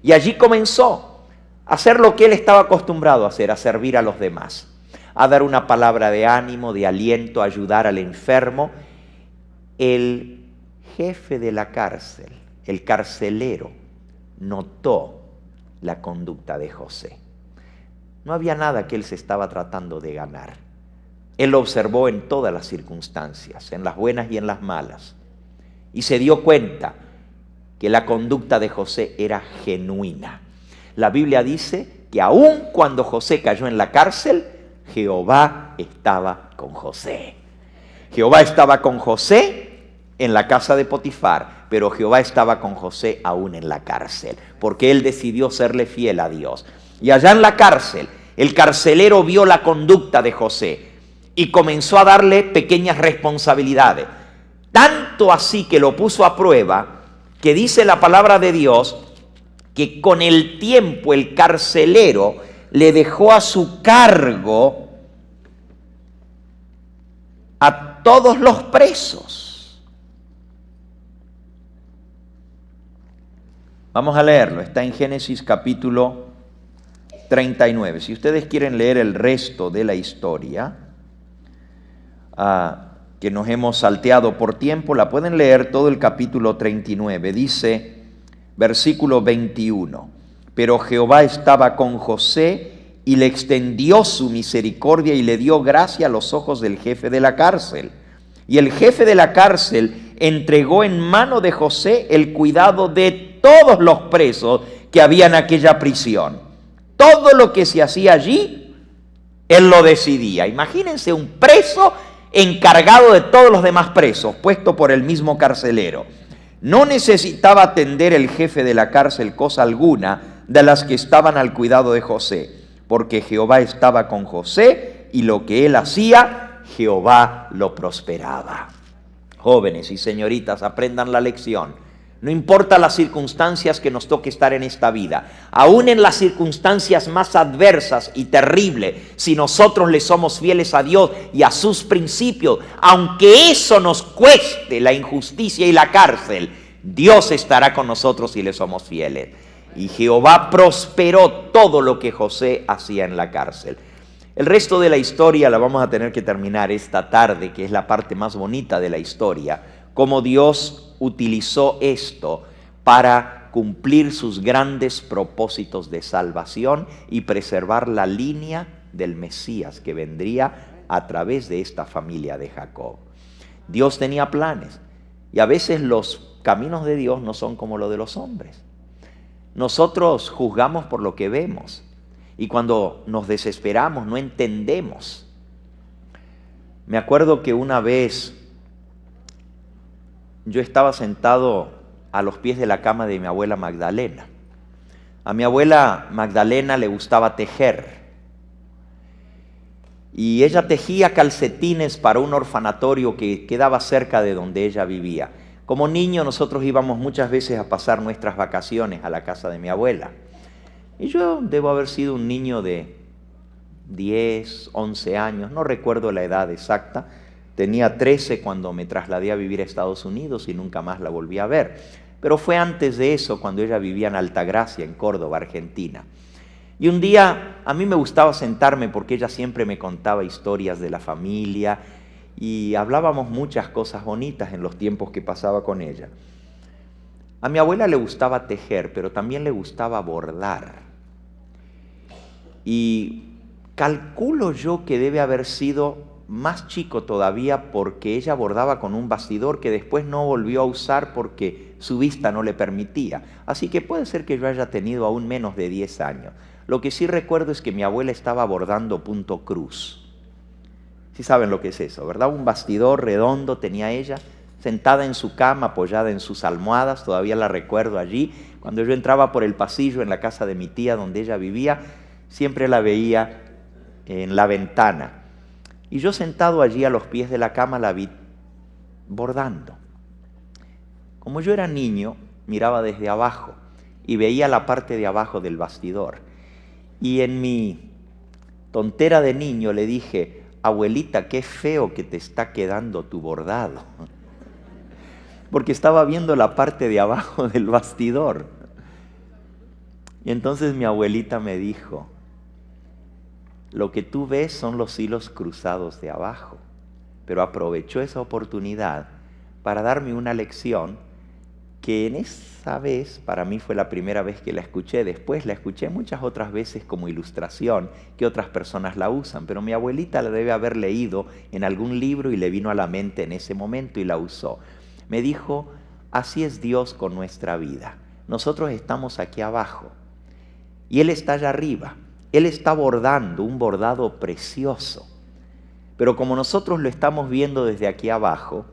Y allí comenzó a hacer lo que él estaba acostumbrado a hacer, a servir a los demás, a dar una palabra de ánimo, de aliento, a ayudar al enfermo. El jefe de la cárcel, el carcelero, notó la conducta de José. No había nada que él se estaba tratando de ganar. Él lo observó en todas las circunstancias, en las buenas y en las malas, y se dio cuenta que la conducta de José era genuina. La Biblia dice que aun cuando José cayó en la cárcel, Jehová estaba con José. Jehová estaba con José en la casa de Potifar, pero Jehová estaba con José aún en la cárcel, porque él decidió serle fiel a Dios. Y allá en la cárcel, el carcelero vio la conducta de José y comenzó a darle pequeñas responsabilidades. Tanto así que lo puso a prueba, que dice la palabra de Dios que con el tiempo el carcelero le dejó a su cargo a todos los presos. Vamos a leerlo, está en Génesis capítulo 39. Si ustedes quieren leer el resto de la historia, que nos hemos salteado por tiempo, la pueden leer todo el capítulo 39. Dice, versículo 21, pero Jehová estaba con José y le extendió su misericordia y le dio gracia a los ojos del jefe de la cárcel. Y el jefe de la cárcel entregó en mano de José el cuidado de todos los presos que había en aquella prisión. Todo lo que se hacía allí, él lo decidía. Imagínense un preso encargado de todos los demás presos, puesto por el mismo carcelero. No necesitaba atender el jefe de la cárcel cosa alguna de las que estaban al cuidado de José, porque Jehová estaba con José y lo que él hacía, Jehová lo prosperaba. Jóvenes y señoritas, aprendan la lección. No importa las circunstancias que nos toque estar en esta vida, aún en las circunstancias más adversas y terribles, si nosotros le somos fieles a Dios y a sus principios, aunque eso nos cueste la injusticia y la cárcel, Dios estará con nosotros si le somos fieles. Y Jehová prosperó todo lo que José hacía en la cárcel. El resto de la historia la vamos a tener que terminar esta tarde, que es la parte más bonita de la historia, cómo Dios utilizó esto para cumplir sus grandes propósitos de salvación y preservar la línea del Mesías que vendría a través de esta familia de Jacob. Dios tenía planes y a veces los caminos de Dios no son como los de los hombres. Nosotros juzgamos por lo que vemos y cuando nos desesperamos no entendemos. Me acuerdo que una vez yo estaba sentado a los pies de la cama de mi abuela Magdalena. A mi abuela Magdalena le gustaba tejer. Y ella tejía calcetines para un orfanatorio que quedaba cerca de donde ella vivía. Como niño nosotros íbamos muchas veces a pasar nuestras vacaciones a la casa de mi abuela. Y yo debo haber sido un niño de 10, 11 años, no recuerdo la edad exacta. Tenía 13 cuando me trasladé a vivir a Estados Unidos y nunca más la volví a ver. Pero fue antes de eso, cuando ella vivía en Altagracia, en Córdoba, Argentina. Y un día a mí me gustaba sentarme porque ella siempre me contaba historias de la familia y hablábamos muchas cosas bonitas en los tiempos que pasaba con ella. A mi abuela le gustaba tejer, pero también le gustaba bordar. Y calculo yo que debe haber sido más chico todavía porque ella bordaba con un bastidor que después no volvió a usar porque su vista no le permitía. Así que puede ser que yo haya tenido aún menos de 10 años. Lo que sí recuerdo es que mi abuela estaba bordando punto cruz. Sí saben lo que es eso, ¿verdad? Un bastidor redondo tenía ella, sentada en su cama, apoyada en sus almohadas, todavía la recuerdo allí. Cuando yo entraba por el pasillo en la casa de mi tía donde ella vivía, siempre la veía en la ventana. Y yo sentado allí a los pies de la cama la vi bordando. Como yo era niño, miraba desde abajo y veía la parte de abajo del bastidor. Y en mi tontera de niño le dije, abuelita, qué feo que te está quedando tu bordado. Porque estaba viendo la parte de abajo del bastidor. Y entonces mi abuelita me dijo, lo que tú ves son los hilos cruzados de abajo, pero aprovechó esa oportunidad para darme una lección que en esa vez para mí fue la primera vez que la escuché. Después la escuché muchas otras veces como ilustración que otras personas la usan, pero mi abuelita la debe haber leído en algún libro y le vino a la mente en ese momento y la usó. Me dijo, así es Dios con nuestra vida. Nosotros estamos aquí abajo y Él está allá arriba. Él está bordando un bordado precioso, pero como nosotros lo estamos viendo desde aquí abajo,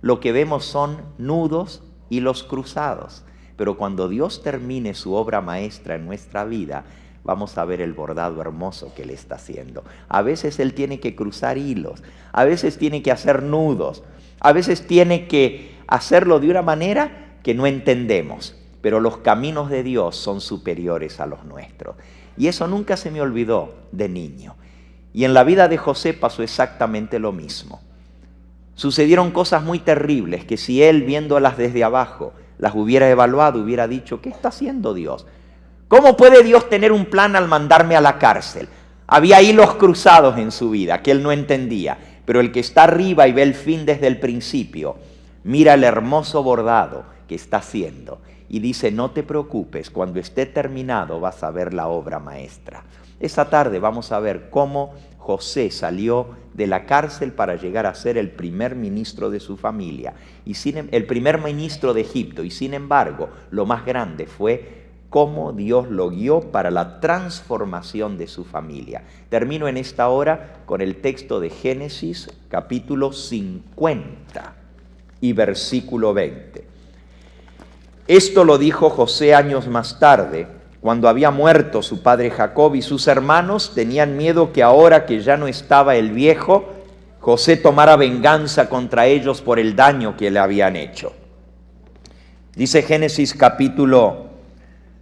lo que vemos son nudos y los cruzados. Pero cuando Dios termine su obra maestra en nuestra vida, vamos a ver el bordado hermoso que Él está haciendo. A veces Él tiene que cruzar hilos, a veces tiene que hacer nudos, a veces tiene que hacerlo de una manera que no entendemos, pero los caminos de Dios son superiores a los nuestros. Y eso nunca se me olvidó de niño. Y en la vida de José pasó exactamente lo mismo. Sucedieron cosas muy terribles que si él, viéndolas desde abajo, las hubiera evaluado, hubiera dicho, ¿qué está haciendo Dios? ¿Cómo puede Dios tener un plan al mandarme a la cárcel? Había hilos cruzados en su vida que él no entendía, pero el que está arriba y ve el fin desde el principio, mira el hermoso bordado que está haciendo y dice, no te preocupes, cuando esté terminado vas a ver la obra maestra. Esta tarde vamos a ver cómo José salió de la cárcel para llegar a ser el primer ministro de su familia, y el primer ministro de Egipto, y sin embargo, lo más grande fue cómo Dios lo guió para la transformación de su familia. Termino en esta hora con el texto de Génesis, capítulo 50 y versículo 20. Esto lo dijo José años más tarde, cuando había muerto su padre Jacob y sus hermanos tenían miedo que ahora que ya no estaba el viejo, José tomara venganza contra ellos por el daño que le habían hecho. Dice Génesis capítulo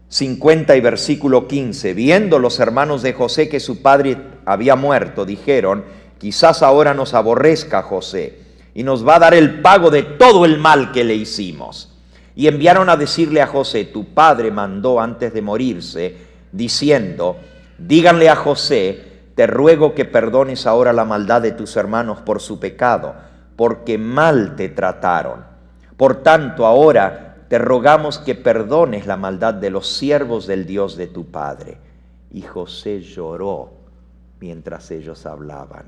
50 y versículo 15, viendo los hermanos de José que su padre había muerto, dijeron, quizás ahora nos aborrezca José y nos va a dar el pago de todo el mal que le hicimos. Y enviaron a decirle a José, tu padre mandó antes de morirse, diciendo, díganle a José, te ruego que perdones ahora la maldad de tus hermanos por su pecado, porque mal te trataron. Por tanto, ahora te rogamos que perdones la maldad de los siervos del Dios de tu padre. Y José lloró mientras ellos hablaban.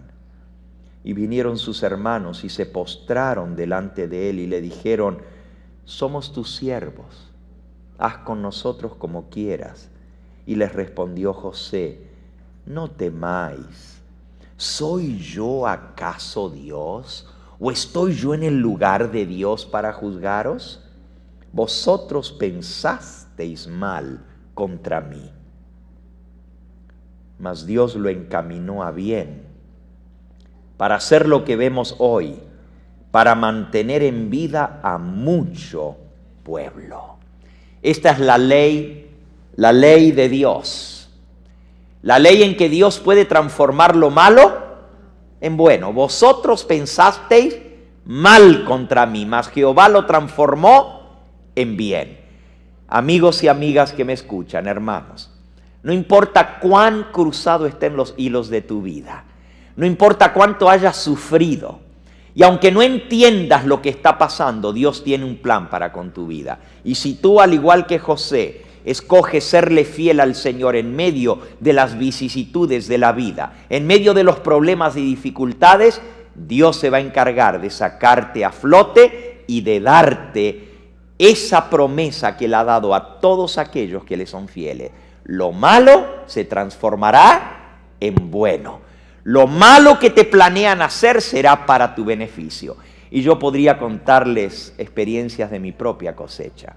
Y vinieron sus hermanos y se postraron delante de él y le dijeron, somos tus siervos, haz con nosotros como quieras. Y les respondió José, no temáis, ¿soy yo acaso Dios? ¿O estoy yo en el lugar de Dios para juzgaros? Vosotros pensasteis mal contra mí, mas Dios lo encaminó a bien, para hacer lo que vemos hoy, para mantener en vida a mucho pueblo. Esta es la ley de Dios. La ley en que Dios puede transformar lo malo en bueno. Vosotros pensasteis mal contra mí, mas Jehová lo transformó en bien. Amigos y amigas que me escuchan, hermanos, no importa cuán cruzado estén los hilos de tu vida, no importa cuánto hayas sufrido, y aunque no entiendas lo que está pasando, Dios tiene un plan para con tu vida. Y si tú, al igual que José, escoges serle fiel al Señor en medio de las vicisitudes de la vida, en medio de los problemas y dificultades, Dios se va a encargar de sacarte a flote y de darte esa promesa que le ha dado a todos aquellos que le son fieles. Lo malo se transformará en bueno. Lo malo que te planean hacer será para tu beneficio. Y yo podría contarles experiencias de mi propia cosecha,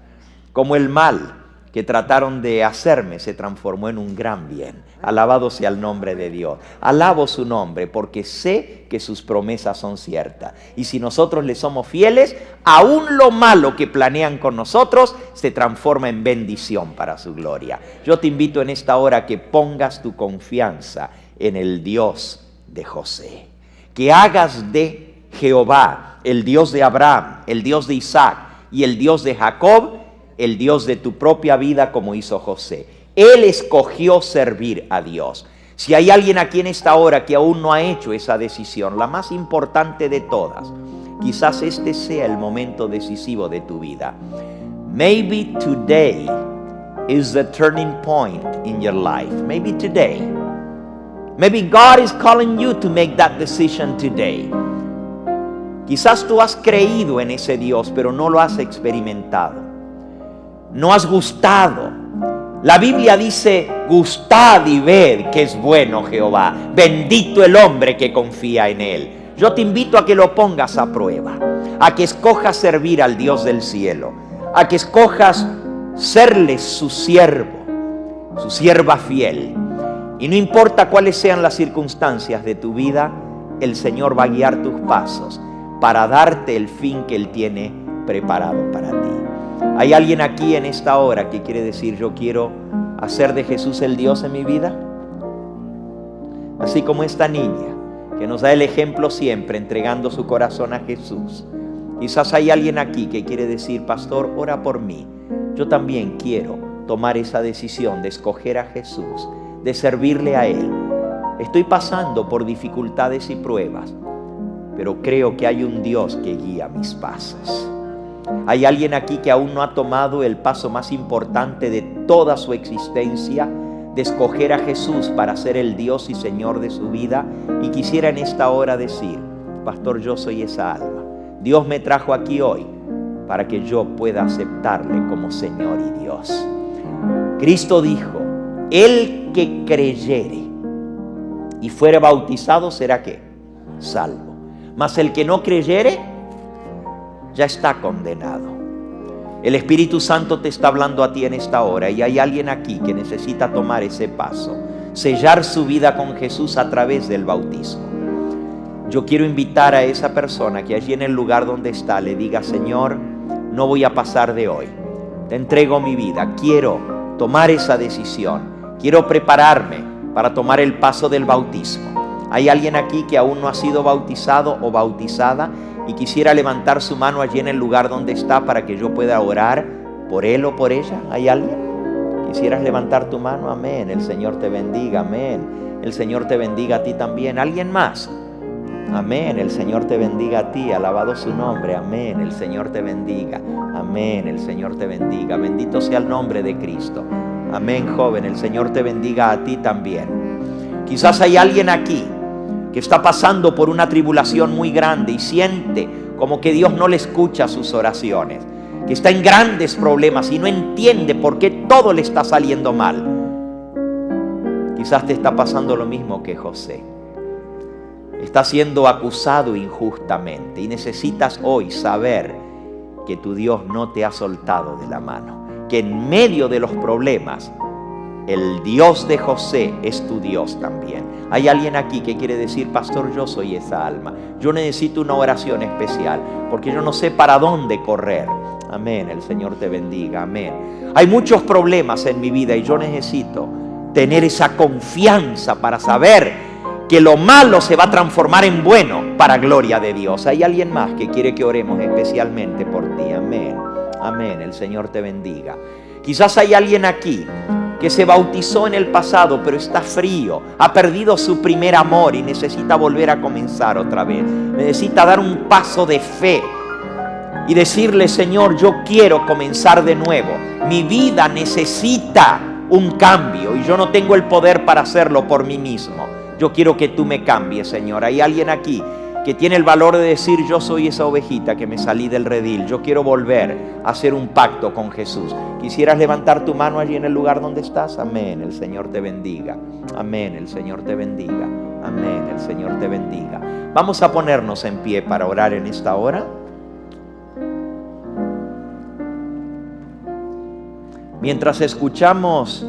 como el mal que trataron de hacerme se transformó en un gran bien. Alabado sea el nombre de Dios. Alabo su nombre porque sé que sus promesas son ciertas. Y si nosotros le somos fieles, aún lo malo que planean con nosotros se transforma en bendición para su gloria. Yo te invito en esta hora a que pongas tu confianza en el Dios de José. Que hagas de Jehová, el Dios de Abraham, el Dios de Isaac y el Dios de Jacob, el Dios de tu propia vida como hizo José. Él escogió servir a Dios. Si hay alguien aquí en esta hora que aún no ha hecho esa decisión, la más importante de todas, quizás este sea el momento decisivo de tu vida. Maybe today is the turning point in your life. Maybe today. Maybe God is calling you to make that decision today. Quizás tú has creído en ese Dios, pero no lo has experimentado. No has gustado. La Biblia dice, gustad y ved que es bueno Jehová. Bendito el hombre que confía en él. Yo te invito a que lo pongas a prueba, a que escojas servir al Dios del cielo, a que escojas serle su siervo. su sierva fiel. Y no importa cuáles sean las circunstancias de tu vida, el Señor va a guiar tus pasos para darte el fin que Él tiene preparado para ti. ¿Hay alguien aquí en esta hora que quiere decir: yo quiero hacer de Jesús el Dios en mi vida? Así como esta niña que nos da el ejemplo siempre entregando su corazón a Jesús. Quizás hay alguien aquí que quiere decir: pastor, ora por mí. Yo también quiero tomar esa decisión de escoger a Jesús, de servirle a Él. Estoy pasando por dificultades y pruebas, pero creo que hay un Dios que guía mis pasos. Hay alguien aquí que aún no ha tomado el paso más importante de toda su existencia, de escoger a Jesús para ser el Dios y Señor de su vida, y quisiera en esta hora decir: pastor, yo soy esa alma. Dios me trajo aquí hoy para que yo pueda aceptarle como Señor y Dios. Cristo dijo: el que creyere y fuere bautizado será ¿qué? Salvo. Mas el que no creyere ya está condenado. El Espíritu Santo te está hablando a ti en esta hora, y hay alguien aquí que necesita tomar ese paso, sellar su vida con Jesús a través del bautismo. Yo quiero invitar a esa persona que allí en el lugar donde está le diga: Señor, no voy a pasar de hoy. Te entrego mi vida. Quiero tomar esa decisión. Quiero prepararme para tomar el paso del bautismo. Hay alguien aquí que aún no ha sido bautizado o bautizada y quisiera levantar su mano allí en el lugar donde está para que yo pueda orar por él o por ella. ¿Hay alguien? ¿Quisieras levantar tu mano? Amén. El Señor te bendiga. Amén. El Señor te bendiga a ti también. ¿Alguien más? Amén. El Señor te bendiga a ti. Alabado su nombre. Amén. El Señor te bendiga. Amén. El Señor te bendiga. Bendito sea el nombre de Cristo. Amén, joven. El Señor te bendiga a ti también. Quizás hay alguien aquí que está pasando por una tribulación muy grande y siente como que Dios no le escucha sus oraciones, que está en grandes problemas y no entiende por qué todo le está saliendo mal. Quizás te está pasando lo mismo que José. Está siendo acusado injustamente y necesitas hoy saber que tu Dios no te ha soltado de la mano, que en medio de los problemas el Dios de José es tu Dios también. Hay alguien aquí que quiere decir: pastor, yo soy esa alma. Yo necesito una oración especial porque yo no sé para dónde correr. Amén. El Señor te bendiga. Amén. Hay muchos problemas en mi vida y yo necesito tener esa confianza para saber que lo malo se va a transformar en bueno para gloria de Dios. Hay alguien más que quiere que oremos especialmente por ti. Amén. Amén. El Señor te bendiga. Quizás hay alguien aquí que se bautizó en el pasado, pero está frío, ha perdido su primer amor y necesita volver a comenzar otra vez. Necesita dar un paso de fe y decirle: Señor, yo quiero comenzar de nuevo. Mi vida necesita un cambio y yo no tengo el poder para hacerlo por mí mismo. Yo quiero que tú me cambies, Señor. Hay alguien aquí que tiene el valor de decir: yo soy esa ovejita que me salí del redil. Yo quiero volver a hacer un pacto con Jesús. ¿Quisieras levantar tu mano allí en el lugar donde estás? Amén. El Señor te bendiga. Amén. El Señor te bendiga. Amén. El Señor te bendiga. Vamos a ponernos en pie para orar en esta hora. Mientras escuchamos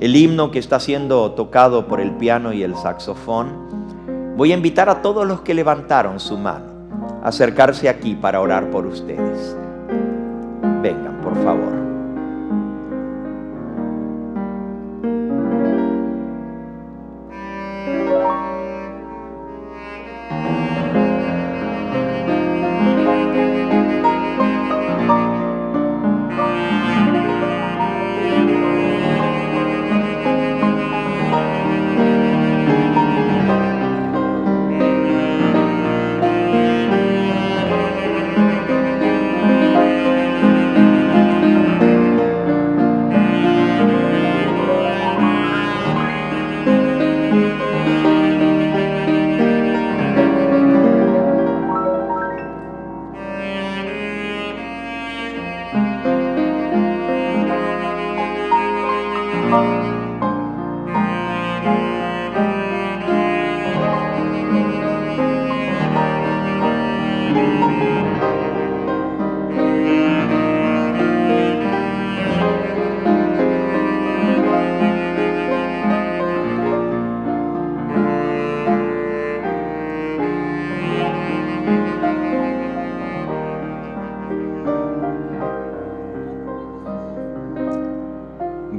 el himno que está siendo tocado por el piano y el saxofón, voy a invitar a todos los que levantaron su mano a acercarse aquí para orar por ustedes. Vengan, por favor.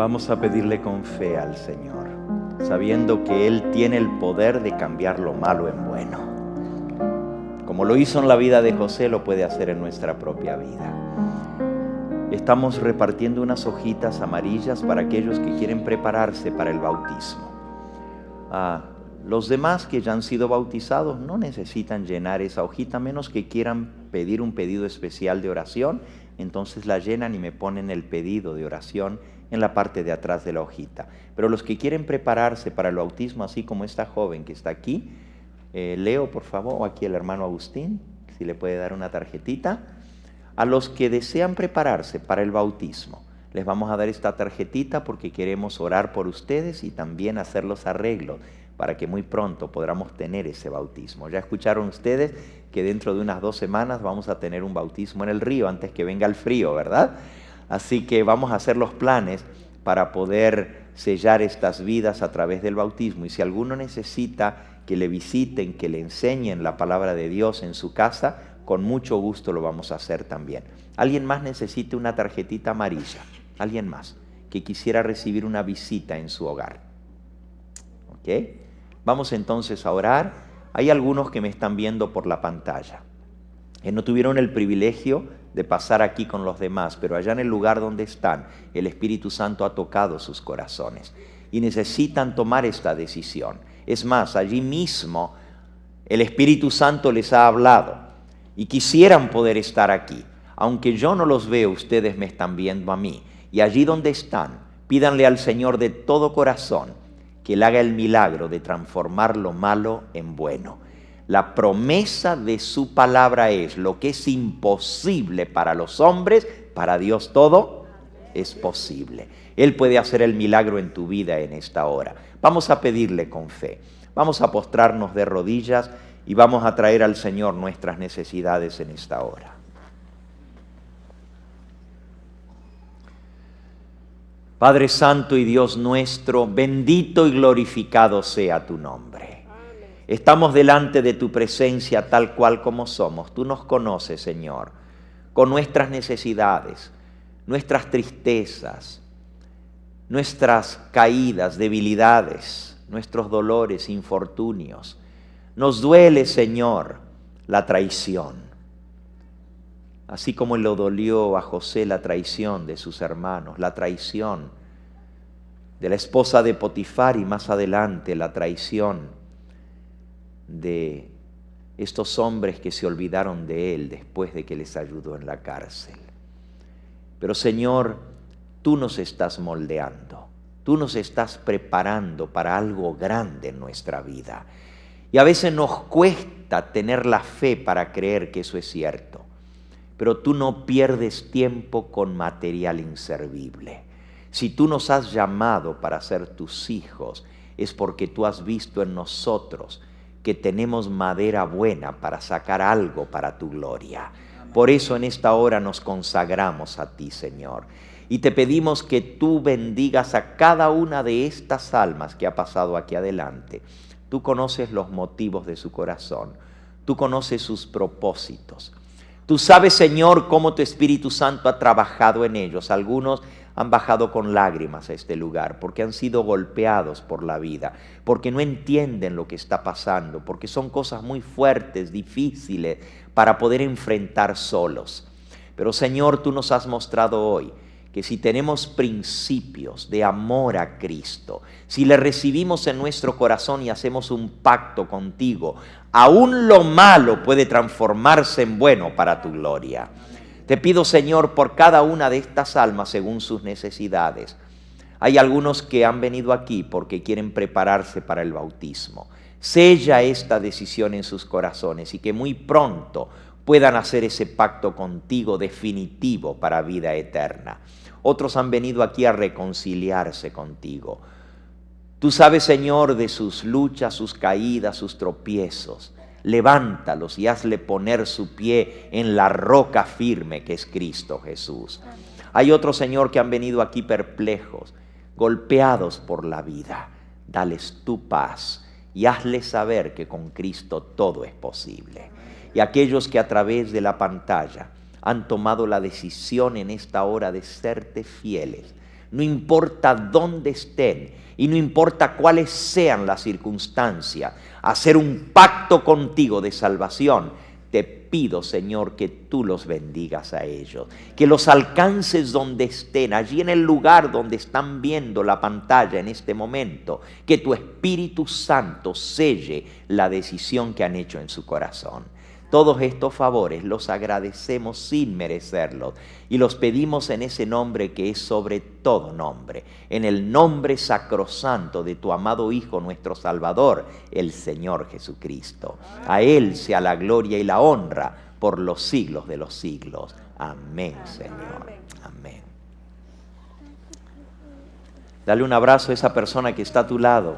Vamos a pedirle con fe al Señor, sabiendo que Él tiene el poder de cambiar lo malo en bueno. Como lo hizo en la vida de José, lo puede hacer en nuestra propia vida. Estamos repartiendo unas hojitas amarillas para aquellos que quieren prepararse para el bautismo. Los demás que ya han sido bautizados no necesitan llenar esa hojita, a menos que quieran pedir un pedido especial de oración. Entonces la llenan y me ponen el pedido de oración en la parte de atrás de la hojita. Pero los que quieren prepararse para el bautismo, así como esta joven que está aquí, Leo, por favor, o aquí el hermano Agustín, si le puede dar una tarjetita. A los que desean prepararse para el bautismo, les vamos a dar esta tarjetita porque queremos orar por ustedes y también hacer los arreglos para que muy pronto podamos tener ese bautismo. Ya escucharon ustedes que dentro de unas 2 semanas vamos a tener un bautismo en el río antes que venga el frío, ¿verdad? Así que vamos a hacer los planes para poder sellar estas vidas a través del bautismo. Y si alguno necesita que le visiten, que le enseñen la palabra de Dios en su casa, con mucho gusto lo vamos a hacer también. ¿Alguien más necesita una tarjetita amarilla? ¿Alguien más que quisiera recibir una visita en su hogar? ¿Ok? Vamos entonces a orar. Hay algunos que me están viendo por la pantalla, que no tuvieron el privilegio de pasar aquí con los demás, pero allá en el lugar donde están, el Espíritu Santo ha tocado sus corazones y necesitan tomar esta decisión. Es más, allí mismo el Espíritu Santo les ha hablado y quisieran poder estar aquí. Aunque yo no los veo, ustedes me están viendo a mí. Y allí donde están, pídanle al Señor de todo corazón que Él haga el milagro de transformar lo malo en bueno. La promesa de su palabra es: lo que es imposible para los hombres, para Dios todo es posible. Él puede hacer el milagro en tu vida en esta hora. Vamos a pedirle con fe. Vamos a postrarnos de rodillas y vamos a traer al Señor nuestras necesidades en esta hora. Padre Santo y Dios nuestro, bendito y glorificado sea tu nombre. Amén. Estamos delante de tu presencia tal cual como somos. Tú nos conoces, Señor, con nuestras necesidades, nuestras tristezas, nuestras caídas, debilidades, nuestros dolores, infortunios. Nos duele, Señor, la traición. Así como le dolió a José la traición de sus hermanos, la traición de la esposa de Potifar y más adelante la traición de estos hombres que se olvidaron de él después de que les ayudó en la cárcel. Pero Señor, tú nos estás moldeando, tú nos estás preparando para algo grande en nuestra vida. Y a veces nos cuesta tener la fe para creer que eso es cierto. Pero tú no pierdes tiempo con material inservible. Si tú nos has llamado para ser tus hijos, es porque tú has visto en nosotros que tenemos madera buena para sacar algo para tu gloria. Por eso en esta hora nos consagramos a ti, Señor. Y te pedimos que tú bendigas a cada una de estas almas que ha pasado aquí adelante. Tú conoces los motivos de su corazón. Tú conoces sus propósitos. Tú sabes, Señor, cómo tu Espíritu Santo ha trabajado en ellos. Algunos han bajado con lágrimas a este lugar porque han sido golpeados por la vida, porque no entienden lo que está pasando, porque son cosas muy fuertes, difíciles para poder enfrentar solos. Pero, Señor, tú nos has mostrado hoy que si tenemos principios de amor a Cristo, si le recibimos en nuestro corazón y hacemos un pacto contigo, aún lo malo puede transformarse en bueno para tu gloria. Te pido, Señor, por cada una de estas almas según sus necesidades. Hay algunos que han venido aquí porque quieren prepararse para el bautismo. Sella esta decisión en sus corazones y que muy pronto puedan hacer ese pacto contigo definitivo para vida eterna. Otros han venido aquí a reconciliarse contigo. Tú sabes, Señor, de sus luchas, sus caídas, sus tropiezos. Levántalos y hazle poner su pie en la roca firme que es Cristo Jesús. Hay otros, Señor, que han venido aquí perplejos, golpeados por la vida. Dales tu paz y hazles saber que con Cristo todo es posible. Y aquellos que a través de la pantalla han tomado la decisión en esta hora de serte fieles, no importa dónde estén y no importa cuáles sean las circunstancias, hacer un pacto contigo de salvación. Te pido, Señor, que tú los bendigas a ellos, que los alcances donde estén, allí en el lugar donde están viendo la pantalla en este momento, que tu Espíritu Santo selle la decisión que han hecho en su corazón. Todos estos favores los agradecemos sin merecerlos y los pedimos en ese nombre que es sobre todo nombre, en el nombre sacrosanto de tu amado Hijo, nuestro Salvador, el Señor Jesucristo. A Él sea la gloria y la honra por los siglos de los siglos. Amén, Señor. Amén. Dale un abrazo a esa persona que está a tu lado.